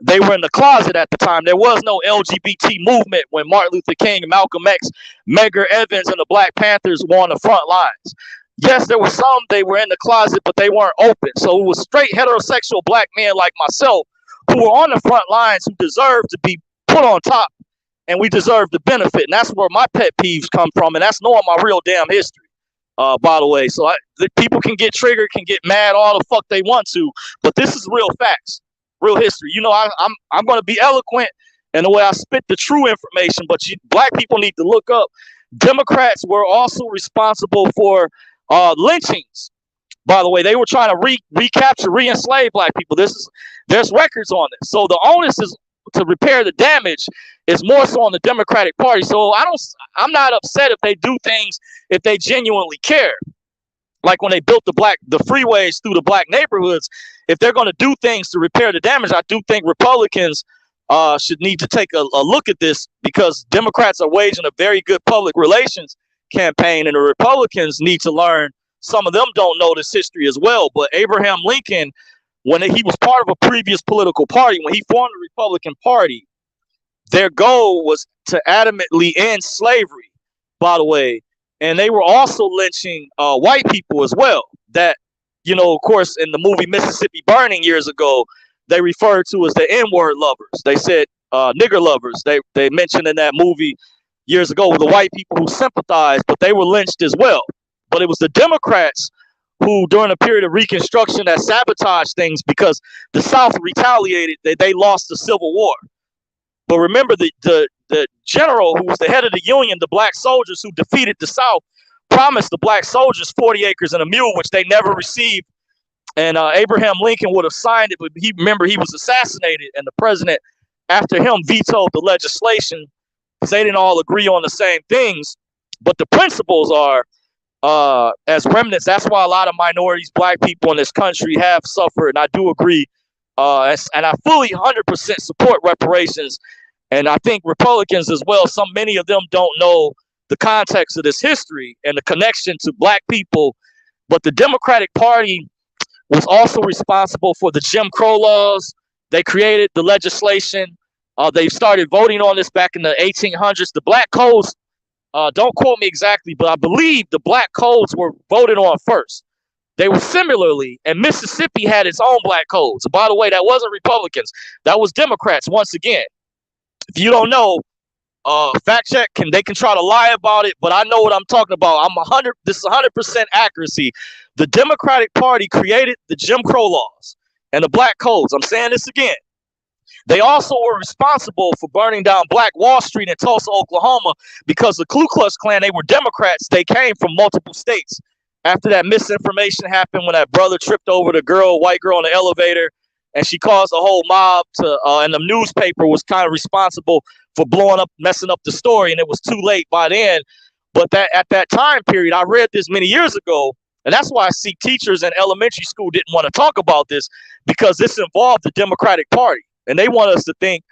They were in the closet at the time. There was no LGBT movement when Martin Luther King, Malcolm X, Medgar Evers, and the Black Panthers were on the front lines. Yes, there were some, they were in the closet, but they weren't open. So it was straight heterosexual black men like myself who were on the front lines who deserved to be put on top, and we deserve the benefit. And that's where my pet peeves come from, and that's knowing my real damn history. By the way, so people can get triggered, can get mad all the fuck they want to, but this is real facts, real history. You know, I'm going to be eloquent in the way I spit the true information, but black people need to look up. Democrats were also responsible for lynchings. By the way, they were trying to recapture, re-enslave black people. There's records on this. So the onus is to repair the damage is more so on the Democratic Party. So I'm not upset if they do things if they genuinely care. Like when they built the freeways through the black neighborhoods, if they're going to do things to repair the damage, I do think Republicans should need to take a look at this, because Democrats are waging a very good public relations campaign, and the Republicans need to learn. Some of them don't know this history as well, but Abraham Lincoln, when he was part of a previous political party, when he formed the Republican Party, their goal was to adamantly end slavery, by the way. And they were also lynching white people as well. That, you know, of course, in the movie Mississippi Burning years ago, they referred to as the N-word lovers. They said nigger lovers. They mentioned in that movie years ago with the white people who sympathized, but they were lynched as well. But it was the Democrats who, during a period of Reconstruction, that sabotaged things because the South retaliated. They lost the Civil War. But remember, the general who was the head of the Union, the black soldiers who defeated the South, promised the black soldiers 40 acres and a mule, which they never received. And Abraham Lincoln would have signed it, but he was assassinated, and the president, after him, vetoed the legislation because they didn't all agree on the same things. But the principles are as remnants. That's why a lot of minorities, black people in this country have suffered. And I do agree. And I fully 100% support reparations. And I think Republicans as well, many of them don't know the context of this history and the connection to black people. But the Democratic Party was also responsible for the Jim Crow laws. They created the legislation. They started voting on this back in the 1800s. The black codes, don't quote me exactly, but I believe the black codes were voted on first. They were similarly, and Mississippi had its own black codes. By the way, that wasn't Republicans. That was Democrats once again. If you don't know, fact check, they can try to lie about it, but I know what I'm talking about. This is 100% accuracy. The Democratic Party created the Jim Crow laws and the black codes. I'm saying this again. They also were responsible for burning down Black Wall Street in Tulsa, Oklahoma, because the Ku Klux Klan, they were Democrats. They came from multiple states. After that misinformation happened, when that brother tripped over the white girl in the elevator, and she caused a whole mob to, and the newspaper was kind of responsible for blowing up, messing up the story, and it was too late by then. But at that time period, I read this many years ago, and that's why I see teachers in elementary school didn't want to talk about this, because this involved the Democratic Party. And they want us to think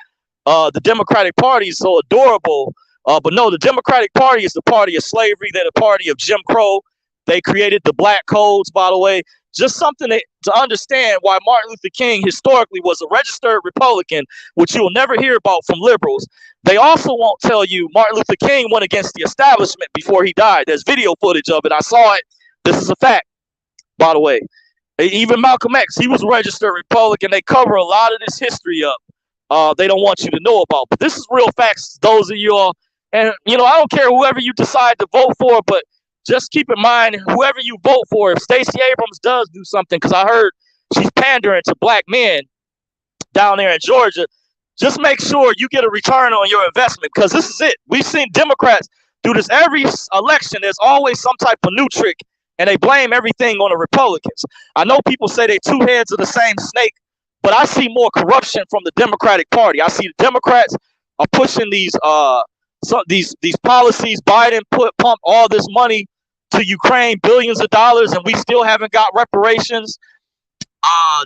the Democratic Party is so adorable. But no, the Democratic Party is the party of slavery. They're the party of Jim Crow. They created the black codes, by the way. Just something to understand why Martin Luther King historically was a registered Republican, which you'll never hear about from liberals. They also won't tell you Martin Luther King went against the establishment before he died. There's video footage of it. I saw it. This is a fact, by the way. Even Malcolm X, he was a registered Republican. They cover a lot of this history up. They don't want you to know about. But this is real facts, those of you all. And, you know, I don't care whoever you decide to vote for, but just keep in mind, whoever you vote for, if Stacey Abrams does do something, because I heard she's pandering to black men down there in Georgia, just make sure you get a return on your investment, because this is it. We've seen Democrats do this every election. There's always some type of new trick, and they blame everything on the Republicans. I know people say they're two heads of the same snake, but I see more corruption from the Democratic Party. I see the Democrats are pushing these policies. Biden pumped all this money to Ukraine, billions of dollars, and we still haven't got reparations.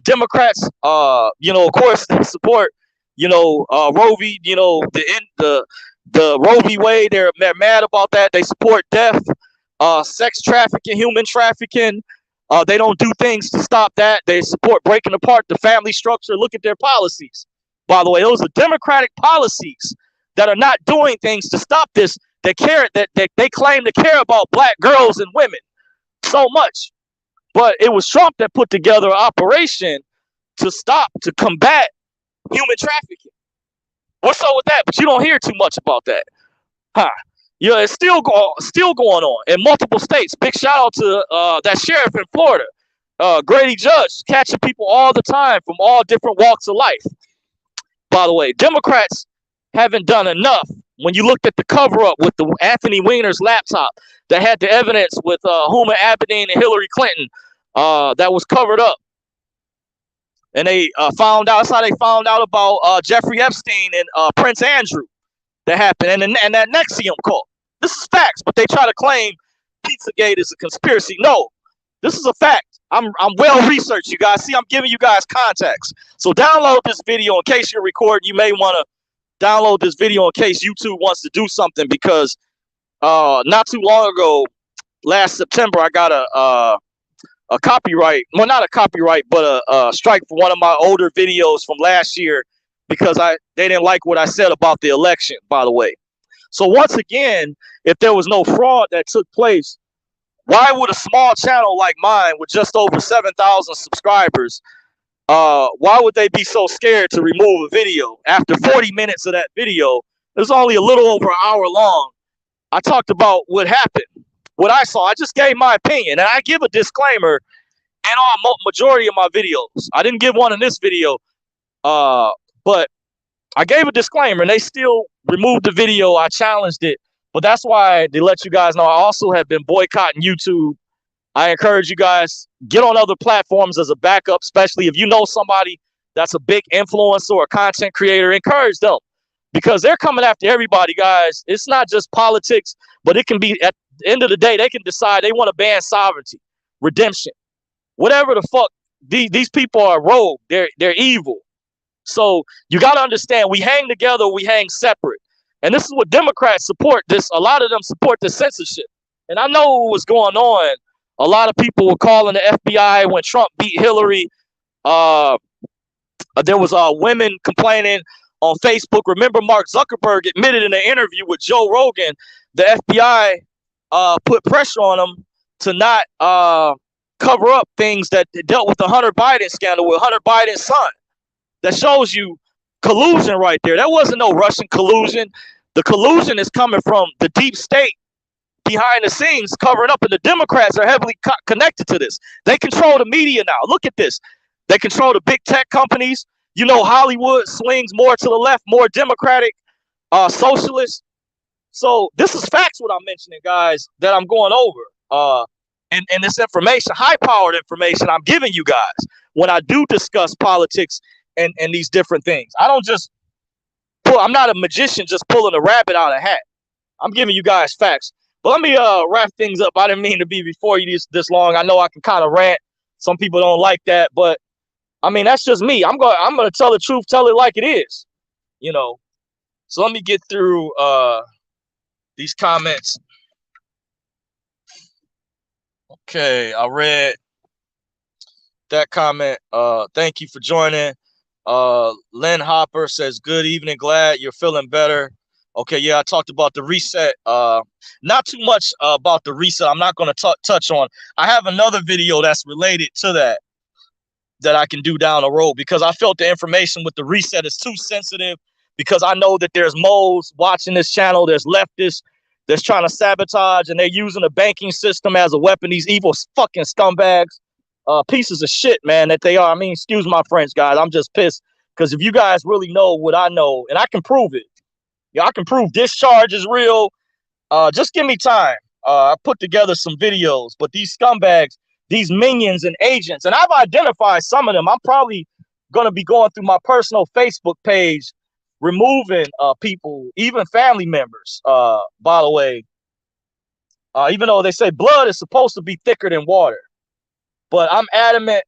Democrats, of course, they support, Roe v. The Roe v. Wade. They're mad about that. They support death, sex trafficking, human trafficking. They don't do things to stop that. They support breaking apart the family structure. Look at their policies. By the way, those are Democratic policies that are not doing things to stop this. That they claim to care about black girls and women so much. But it was Trump that put together an operation to combat human trafficking. What's up with that? But you don't hear too much about that. Huh. Yeah, it's still going on in multiple states. Big shout out to that sheriff in Florida, Grady Judge, catching people all the time from all different walks of life. By the way, Democrats haven't done enough. When you looked at the cover-up with the Anthony Weiner's laptop that had the evidence with Huma Abedin and Hillary Clinton that was covered up. And they found out, that's how they found out about Jeffrey Epstein and Prince Andrew that happened, and that Nexium cult. This is facts, but they try to claim Pizzagate is a conspiracy. No, this is a fact. I'm well researched, you guys. See, I'm giving you guys context. So download this video in case you're recording. You may want to download this video in case YouTube wants to do something, because not too long ago, last September, I got a copyright, well, not a copyright, but a strike for one of my older videos from last year because they didn't like what I said about the election, by the way. So once again, if there was no fraud that took place, why would a small channel like mine with just over 7,000 subscribers, why would they be so scared to remove a video? After 40 minutes of that video, it was only a little over an hour long. I talked about what happened, what I saw. I just gave my opinion, and I give a disclaimer in all majority of my videos. I didn't give one in this video, but I gave a disclaimer, and they still removed the video. I challenged it, but that's why they let you guys know I also have been boycotting YouTube. I encourage you guys, get on other platforms as a backup, especially if you know somebody that's a big influencer or content creator. Encourage them, because they're coming after everybody, guys. It's not just politics, but it can be, at the end of the day, they can decide they want to ban sovereignty, redemption, whatever the fuck. These people are rogue. They're evil. So you got to understand, we hang together, we hang separate. And this is what Democrats support. A lot of them support the censorship. And I know what was going on. A lot of people were calling the FBI when Trump beat Hillary. There was women complaining on Facebook. Remember, Mark Zuckerberg admitted in an interview with Joe Rogan, the FBI put pressure on him to not cover up things that dealt with the Hunter Biden scandal with Hunter Biden's son. That shows you collusion right there. That wasn't no Russian collusion. The collusion is coming from the deep state behind the scenes covering up, and the Democrats are heavily connected to this. They control the media now. Look at this. They control the big tech companies. You know, Hollywood swings more to the left, more Democratic, socialist. So this is facts what I'm mentioning, guys, that I'm going over. And this information, high-powered information I'm giving you guys when I do discuss politics and these different things. I don't just I'm not a magician just pulling a rabbit out of a hat. I'm giving you guys facts. But let me wrap things up. I didn't mean to be before you this long. I know I can kind of rant. Some people don't like that, but I mean, that's just me. I'm gonna tell the truth, tell it like it is, you know. So let me get through these comments. Okay, I read that comment. Thank you for joining. Lynn Hopper says, good evening, glad you're feeling better. Okay, yeah, I talked about the reset. Not too much about the reset. I'm not going to touch on. I have another video that's related to that I can do down the road, because I felt the information with the reset is too sensitive, because I know that there's moles watching this channel. There's leftists that's trying to sabotage, and they're using the banking system as a weapon. These evil fucking scumbags. Pieces of shit, man, that they are. I mean, excuse my French, guys. I'm just pissed, because if you guys really know what I know, and I can prove it, yeah, I can prove this charge is real. Just give me time. I put together some videos, but these scumbags, these minions and agents, and I've identified some of them. I'm probably going to be going through my personal Facebook page, removing people, even family members, by the way, Even though they say blood is supposed to be thicker than water. But I'm adamant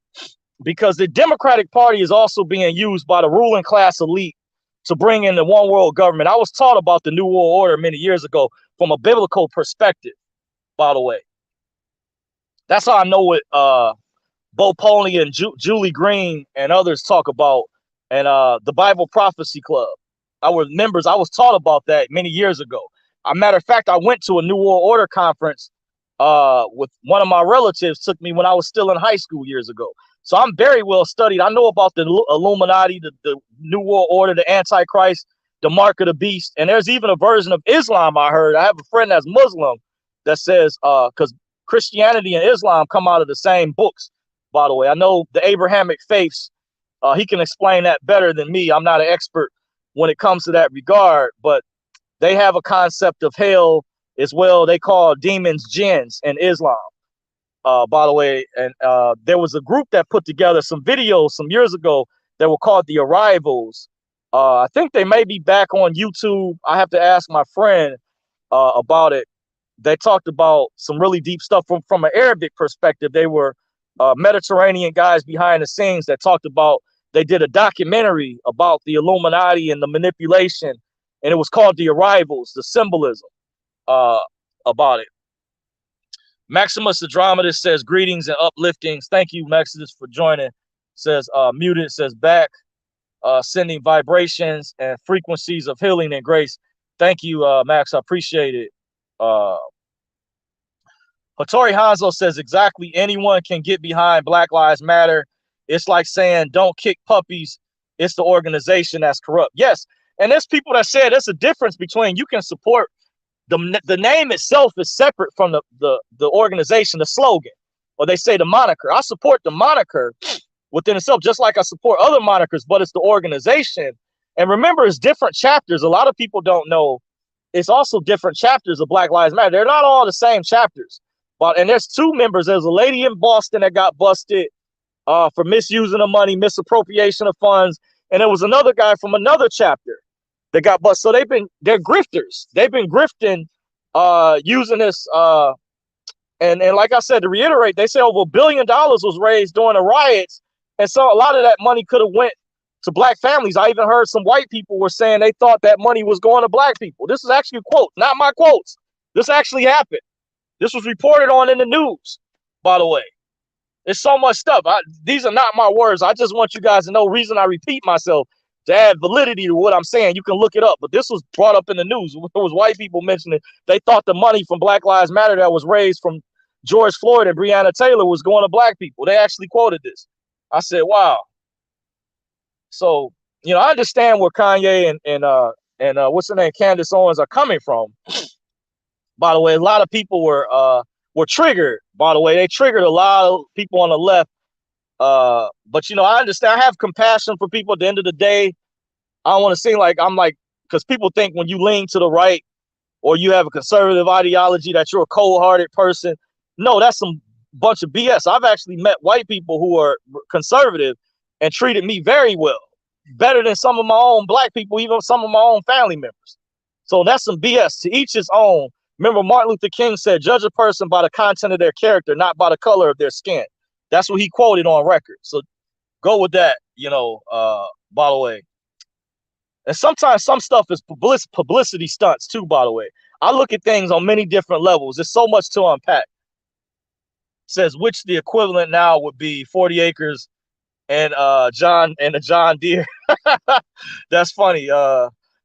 because the Democratic Party is also being used by the ruling class elite to bring in the one world government. I was taught about the New World Order many years ago from a biblical perspective, by the way. That's how I know what Bo Pony and Julie Green and others talk about, and the Bible Prophecy Club. I was taught about that many years ago. As a matter of fact, I went to a New World Order conference with one of my relatives, took me when I was still in high school years ago. So I'm very well studied. I know about the Illuminati, the New World Order, the Antichrist, the Mark of the Beast. And there's even a version of Islam I heard. I have a friend that's Muslim that says, because Christianity and Islam come out of the same books, by the way. I know the Abrahamic faiths, he can explain that better than me. I'm not an expert when it comes to that regard, but they have a concept of hell as well. They call demons jinns in Islam, by the way. And there was a group that put together some videos some years ago that were called The Arrivals. I think they may be back on YouTube. I have to ask my friend about it. They talked about some really deep stuff from an Arabic perspective. They were Mediterranean guys behind the scenes that talked about, they did a documentary about the Illuminati and the manipulation, and it was called The Arrivals, the symbolism about it. Maximus the Dramatist says greetings and upliftings. Thank you, Maximus, for joining. Says muted, says back, sending vibrations and frequencies of healing and grace. Thank you, Max. I appreciate it. Hattori Hanzo says exactly, anyone can get behind Black Lives Matter. It's like saying don't kick puppies. It's the organization that's corrupt. Yes, and there's people that said there's a difference between, you can support the name itself is separate from the organization, the slogan, or they say the moniker. I support the moniker within itself, just like I support other monikers, but it's the organization. And remember, it's different chapters. A lot of people don't know it's also different chapters of Black Lives Matter. They're not all the same chapters. And there's two members. There's a lady in Boston that got busted for misusing the money, misappropriation of funds. And there was another guy from another chapter that got busted. So they're grifters. They've been grifting using this. And like I said, to reiterate, they say over $1 billion was raised during the riots. And so a lot of that money could have went to black families. I even heard some white people were saying they thought that money was going to black people. This is actually a quote, not my quotes. This actually happened. This was reported on in the news, by the way. There's so much stuff. These are not my words. I just want you guys to know, reason I repeat myself, to add validity to what I'm saying. You can look it up, but this was brought up in the news. It was white people mentioning they thought the money from Black Lives Matter that was raised from George Floyd and Breonna Taylor was going to black people. They actually quoted this. I said, wow. So, you know, I understand where Kanye and what's her name, Candace Owens are coming from. By the way, a lot of people were triggered. By the way, they triggered a lot of people on the left. But you know, I understand. I have compassion for people. At the end of the day, I don't want to seem like I'm like, because people think when you lean to the right or you have a conservative ideology that you're a cold-hearted person. No, that's some bunch of BS. I've actually met white people who are conservative and treated me very well, better than some of my own black people, even some of my own family members. So that's some BS. To each his own. Remember, Martin Luther King said, judge a person by the content of their character, not by the color of their skin. That's what he quoted on record. So go with that, you know, by the way. And sometimes some stuff is publicity stunts too, by the way. I look at things on many different levels. There's so much to unpack. It says, which the equivalent now would be 40 acres and a John Deere. That's funny.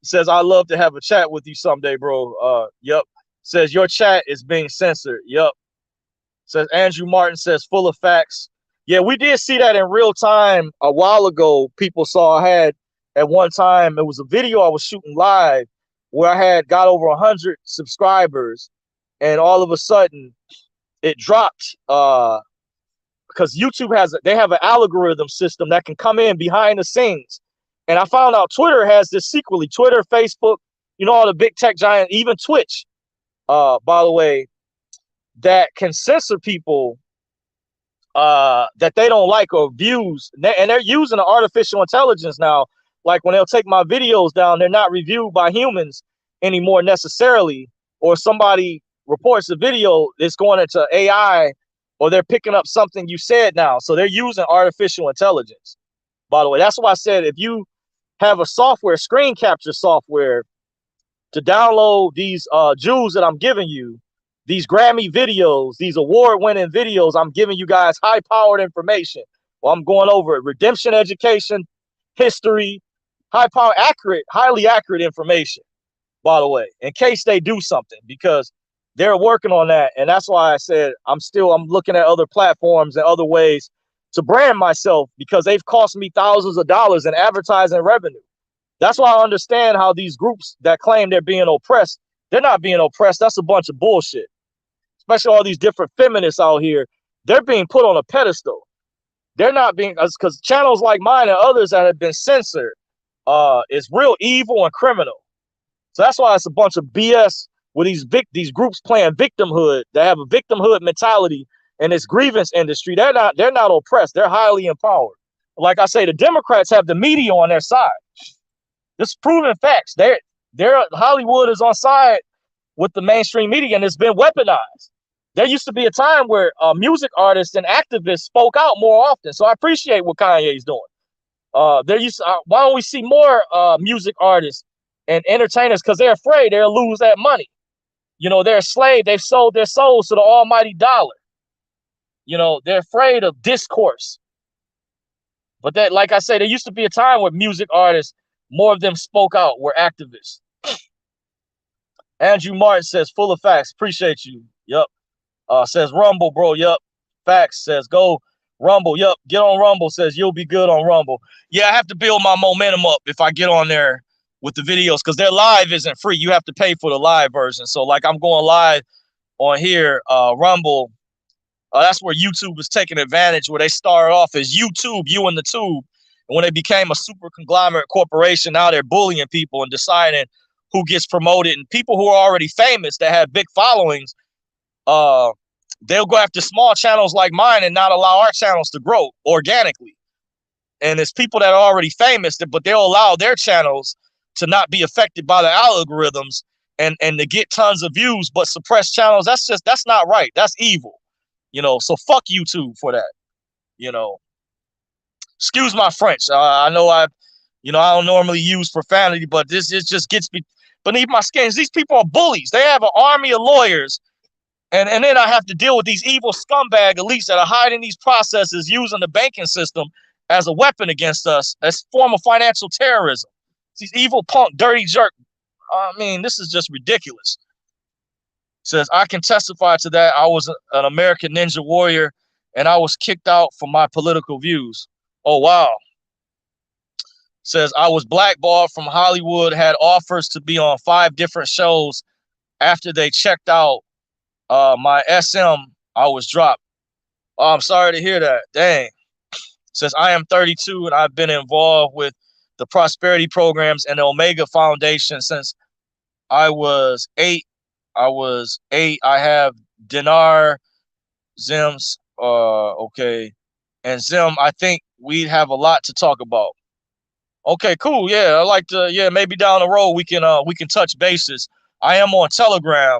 Says, I'd love to have a chat with you someday, bro. Yep. Says, your chat is being censored. Yep. Says, Andrew Martin says, full of facts. Yeah, we did see that in real time a while ago. People saw I had at one time, it was a video I was shooting live where I had got over 100 subscribers, and all of a sudden it dropped because YouTube they have an algorithm system that can come in behind the scenes. And I found out Twitter has this secretly. Twitter, Facebook, you know, all the big tech giants, even Twitch, by the way, that can censor people that they don't like or views. And they're using the artificial intelligence now. Like when they'll take my videos down, they're not reviewed by humans anymore necessarily, or somebody reports a video that's going into AI, or they're picking up something you said now. So they're using artificial intelligence. By the way, that's why I said if you have a software, screen capture software, to download these jewels that I'm giving you, these Grammy videos, these award-winning videos, I'm giving you guys high-powered information. Well, I'm going over it. Redemption education, history, high-power, accurate, highly accurate information, by the way, in case they do something, because they're working on that. And that's why I said I'm looking at other platforms and other ways to brand myself, because they've cost me thousands of dollars in advertising revenue. That's why I understand how these groups that claim they're being oppressed, they're not being oppressed. That's a bunch of bullshit. Especially all these different feminists out here, they're being put on a pedestal. They're not being, because channels like mine and others that have been censored is real evil and criminal. So that's why it's a bunch of BS with these groups playing victimhood. They have a victimhood mentality in this grievance industry. They're not oppressed. They're highly empowered. Like I say, the Democrats have the media on their side. This is proven facts. Hollywood is on side with the mainstream media, and it's been weaponized. There used to be a time where music artists and activists spoke out more often. So I appreciate what Kanye's doing. Why don't we see more music artists and entertainers? Because they're afraid they'll lose that money. You know, they're a slave. They've sold their souls to the almighty dollar. You know, they're afraid of discourse. But that, like I say, there used to be a time where music artists, more of them spoke out, were activists. Andrew Martin says, full of facts. Appreciate you. Yep. Says Rumble, bro. Yep. Facts. Says go Rumble. Yep. Get on Rumble. Says you'll be good on Rumble. Yeah, I have to build my momentum up if I get on there with the videos, because their live isn't free. You have to pay for the live version. So like I'm going live on here, Rumble. That's where YouTube is taking advantage, where they started off as YouTube, you and the tube. And when they became a super conglomerate corporation, now they're bullying people and deciding who gets promoted. And people who are already famous that have big followings, they'll go after small channels like mine and not allow our channels to grow organically. And it's people that are already famous, but they'll allow their channels to not be affected by the algorithms and to get tons of views, but suppress channels. That's not right. That's evil. You know, so fuck YouTube for that. You know, excuse my French. I know I don't normally use profanity, but it just gets me beneath my skin. These people are bullies. They have an army of lawyers. And then I have to deal with these evil scumbag elites that are hiding these processes, using the banking system as a weapon against us, as a form of financial terrorism. These evil punk, dirty jerk. I mean, this is just ridiculous. Says, I can testify to that. I was an American Ninja Warrior, and I was kicked out for my political views. Oh, wow. Says, I was blackballed from Hollywood, had offers to be on 5 different shows. After they checked out my SM, I was dropped. Oh, I'm sorry to hear that. Dang. Says, I am 32, and I've been involved with the prosperity programs and the Omega Foundation since I was 8. I have Dinar, Zims, okay, and Zim. I think we'd have a lot to talk about. Okay, cool. Yeah, I like to. Yeah, maybe down the road we can touch bases. I am on Telegram,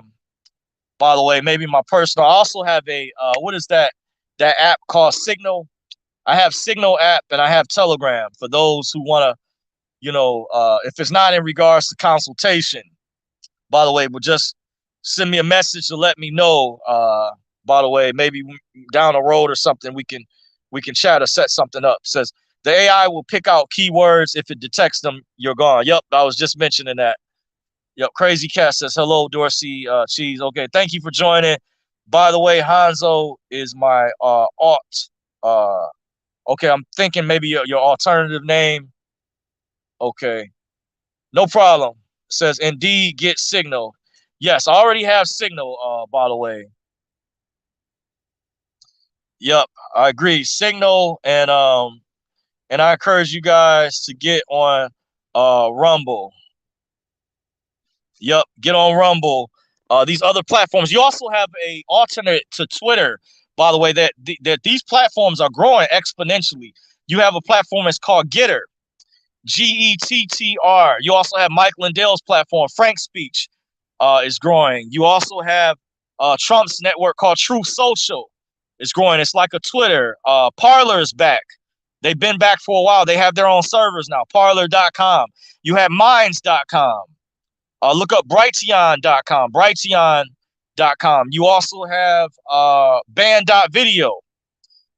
by the way. Maybe my personal. I also have a what is that app called Signal? I have Signal app and I have Telegram for those who want to, if it's not in regards to consultation, by the way, but just send me a message to let me know. By the way, maybe down the road or something, we can chat or set something up. Says the AI will pick out keywords. If it detects them, you're gone. Yep, I was just mentioning that. Yep, Crazy Cat says, hello, Dorsey Cheese. Okay, thank you for joining. By the way, Hanzo is my alt. Okay, I'm thinking maybe your alternative name. Okay, no problem. Says, indeed, get Signal. Yes, I already have Signal, by the way. Yep, I agree. Signal, and I encourage you guys to get on Rumble. Yep, get on Rumble. These other platforms. You also have a alternate to Twitter, by the way, that these platforms are growing exponentially. You have a platform that's called Getter, GETTR. You also have Mike Lindell's platform, Frank Speech, is growing. You also have Trump's network called Truth Social is growing. It's like a Twitter. Parler is back. They've been back for a while. They have their own servers now. Parler.com. You have Minds.com. Look up Brighteon.com. Brighteon.com. You also have Band.video.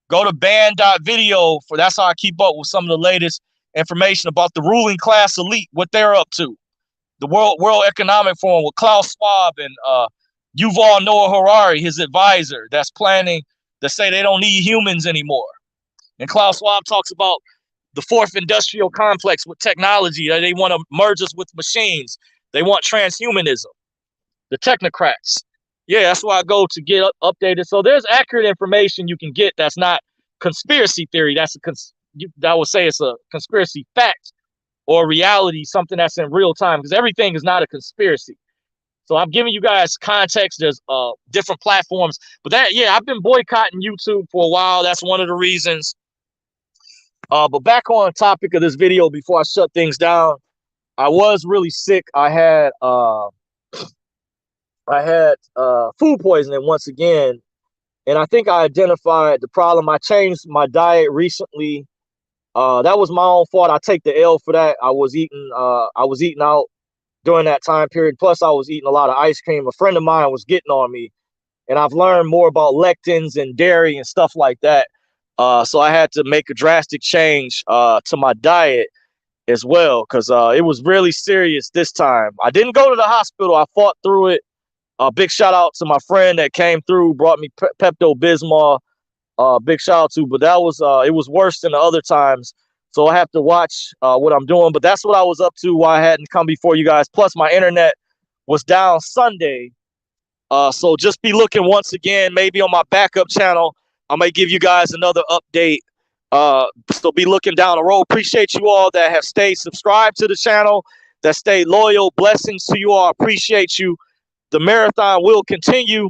Go to Band.video for that's how I keep up with some of the latest information about the ruling class elite, what they're up to. The World Economic Forum with Klaus Schwab and Yuval Noah Harari, his advisor, that's planning to say they don't need humans anymore. And Klaus Schwab talks about the fourth industrial complex with technology, that they want to merge us with machines. They want transhumanism. The technocrats. Yeah, that's why I go to get updated. So there's accurate information you can get that's not conspiracy theory. That's I would say it's a conspiracy fact or reality, something that's in real time, because everything is not a conspiracy. So I'm giving you guys context. There's different platforms, but I've been boycotting YouTube for a while. That's one of the reasons. But back on topic of this video before I shut things down, I was really sick. I had food poisoning once again, and I think I identified the problem. I changed my diet recently. That was my own fault. I take the L for that. I was eating out during that time period. Plus, I was eating a lot of ice cream. A friend of mine was getting on me, and I've learned more about lectins and dairy and stuff like that. So I had to make a drastic change to my diet as well, because it was really serious this time. I didn't go to the hospital. I fought through it. Big shout out to my friend that came through, brought me Pepto-Bismol. Big shout out to, but that was it was worse than the other times. So I have to watch what I'm doing. But that's what I was up to why I hadn't come before you guys. Plus my internet was down Sunday. So just be looking once again, maybe on my backup channel. I may give you guys another update. So be looking down the road. Appreciate you all that have stayed subscribed to the channel, that stayed loyal. Blessings to you all. Appreciate you. The marathon will continue.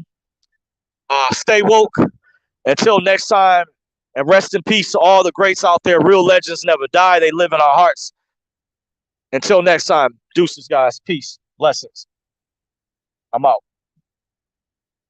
Stay woke. Until next time, and rest in peace to all the greats out there. Real legends never die. They live in our hearts. Until next time, deuces, guys. Peace. Blessings. I'm out.